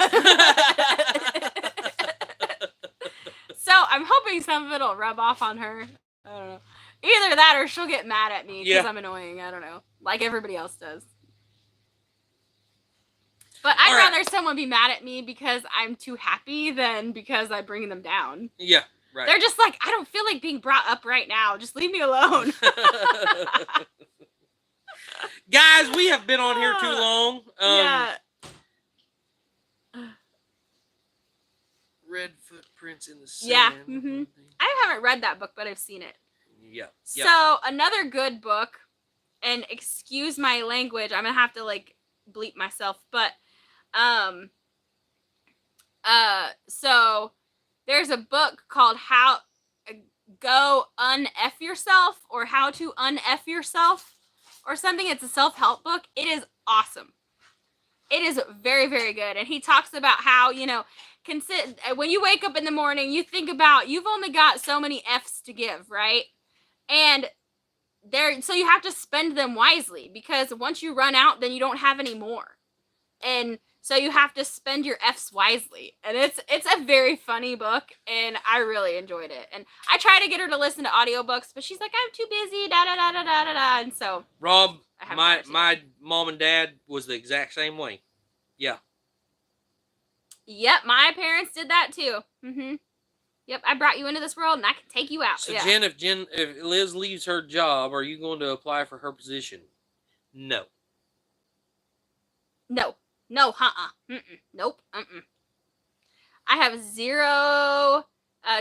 So I'm hoping some of it'll rub off on her. I don't know. Either that or she'll get mad at me because I'm annoying. I don't know. Like everybody else does. But I'd rather someone be mad at me because I'm too happy than because I bring them down. Yeah, right. They're just like, I don't feel like being brought up right now. Just leave me alone. Guys, we have been on here too long. Yeah. Red footprints in the sand. Yeah. Mm-hmm. I haven't read that book, but I've seen it. Yeah. So another good book, and excuse my language, I'm gonna have to like bleep myself, but so there's a book called How Go Un-F Yourself, or How to Un-F Yourself, or something. It's a self-help book. It is awesome. It is very, very good. And he talks about how, you know, when you wake up in the morning, you think about you've only got so many F's to give, right? And so you have to spend them wisely, because once you run out, then you don't have any more. And so you have to spend your F's wisely. And it's a very funny book, and I really enjoyed it. And I try to get her to listen to audiobooks, but she's like, I'm too busy, da da da da da da da. And so Rob, my mom and dad was the exact same way. Yeah. Yep, my parents did that too. Mm-hmm. Yep, I brought you into this world, and I can take you out. So Jen, if Liz leaves her job, are you going to apply for her position? No. No, nope, I have zero.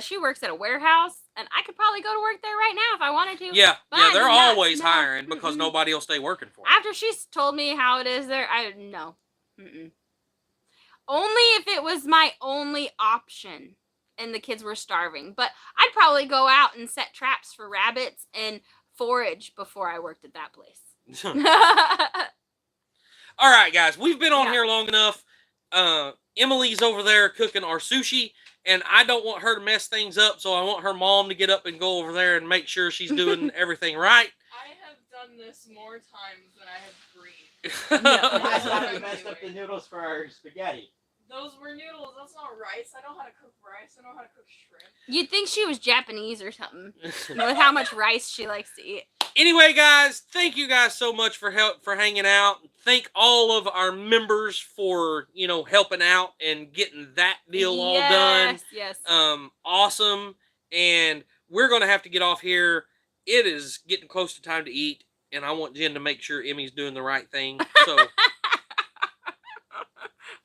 She works at a warehouse, and I could probably go to work there right now if I wanted to. Yeah, they're always hiring because nobody will stay working for them. After she's told me how it is there, no. Only if it was my only option and the kids were starving. But I'd probably go out and set traps for rabbits and forage before I worked at that place. All right, guys, we've been on here long enough. Emily's over there cooking our sushi, and I don't want her to mess things up, so I want her mom to get up and go over there and make sure she's doing everything right. I have done this more times than I have breathed. Last time we messed up the noodles for our spaghetti. Those were noodles. That's not rice. I know how to cook rice. I know how to cook shrimp. You'd think she was Japanese or something with how much rice she likes to eat. Anyway, guys, thank you guys so much for hanging out. Thank all of our members for helping out and getting that deal all done. Yes. Awesome. And we're gonna have to get off here. It is getting close to time to eat, and I want Jen to make sure Emmy's doing the right thing. So.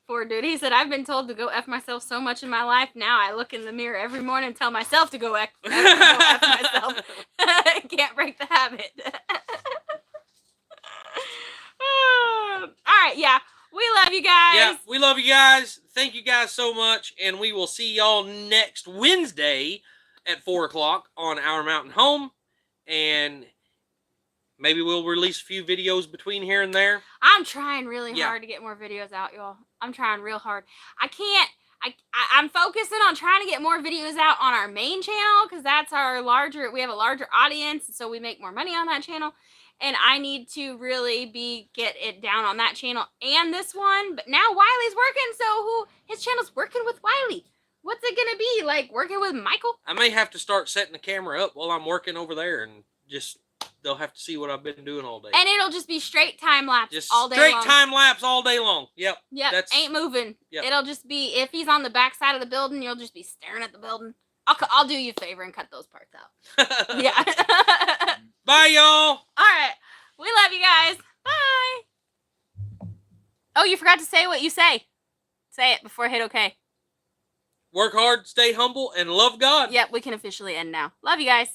Poor dude. He said, I've been told to go F myself so much in my life. Now I look in the mirror every morning and tell myself to go F myself. Can't break the habit. All right. Yeah. We love you guys. Yeah, we love you guys. Thank you guys so much. And we will see y'all next Wednesday at 4 o'clock on Our Mountain Home. And maybe we'll release a few videos between here and there. I'm trying really hard to get more videos out, y'all. I'm trying real hard. I'm focusing on trying to get more videos out on our main channel because that's we have a larger audience, so we make more money on that channel. And I need to really get it down on that channel and this one. But now Wiley's working, so his channel's working with Wiley. What's it gonna be like working with Michael? I may have to start setting the camera up while I'm working over there, and they'll have to see what I've been doing all day. And it'll just be straight time lapse all day long. long. Straight time lapse all day long. Yep. Ain't moving. Yep. It'll just be, if he's on the back side of the building, you'll just be staring at the building. I'll do you a favor and cut those parts out. Yeah. Bye, y'all. All right. We love you guys. Bye. Oh, you forgot to say what you say. Say it before I hit okay. Work hard, stay humble, and love God. Yep, we can officially end now. Love you guys.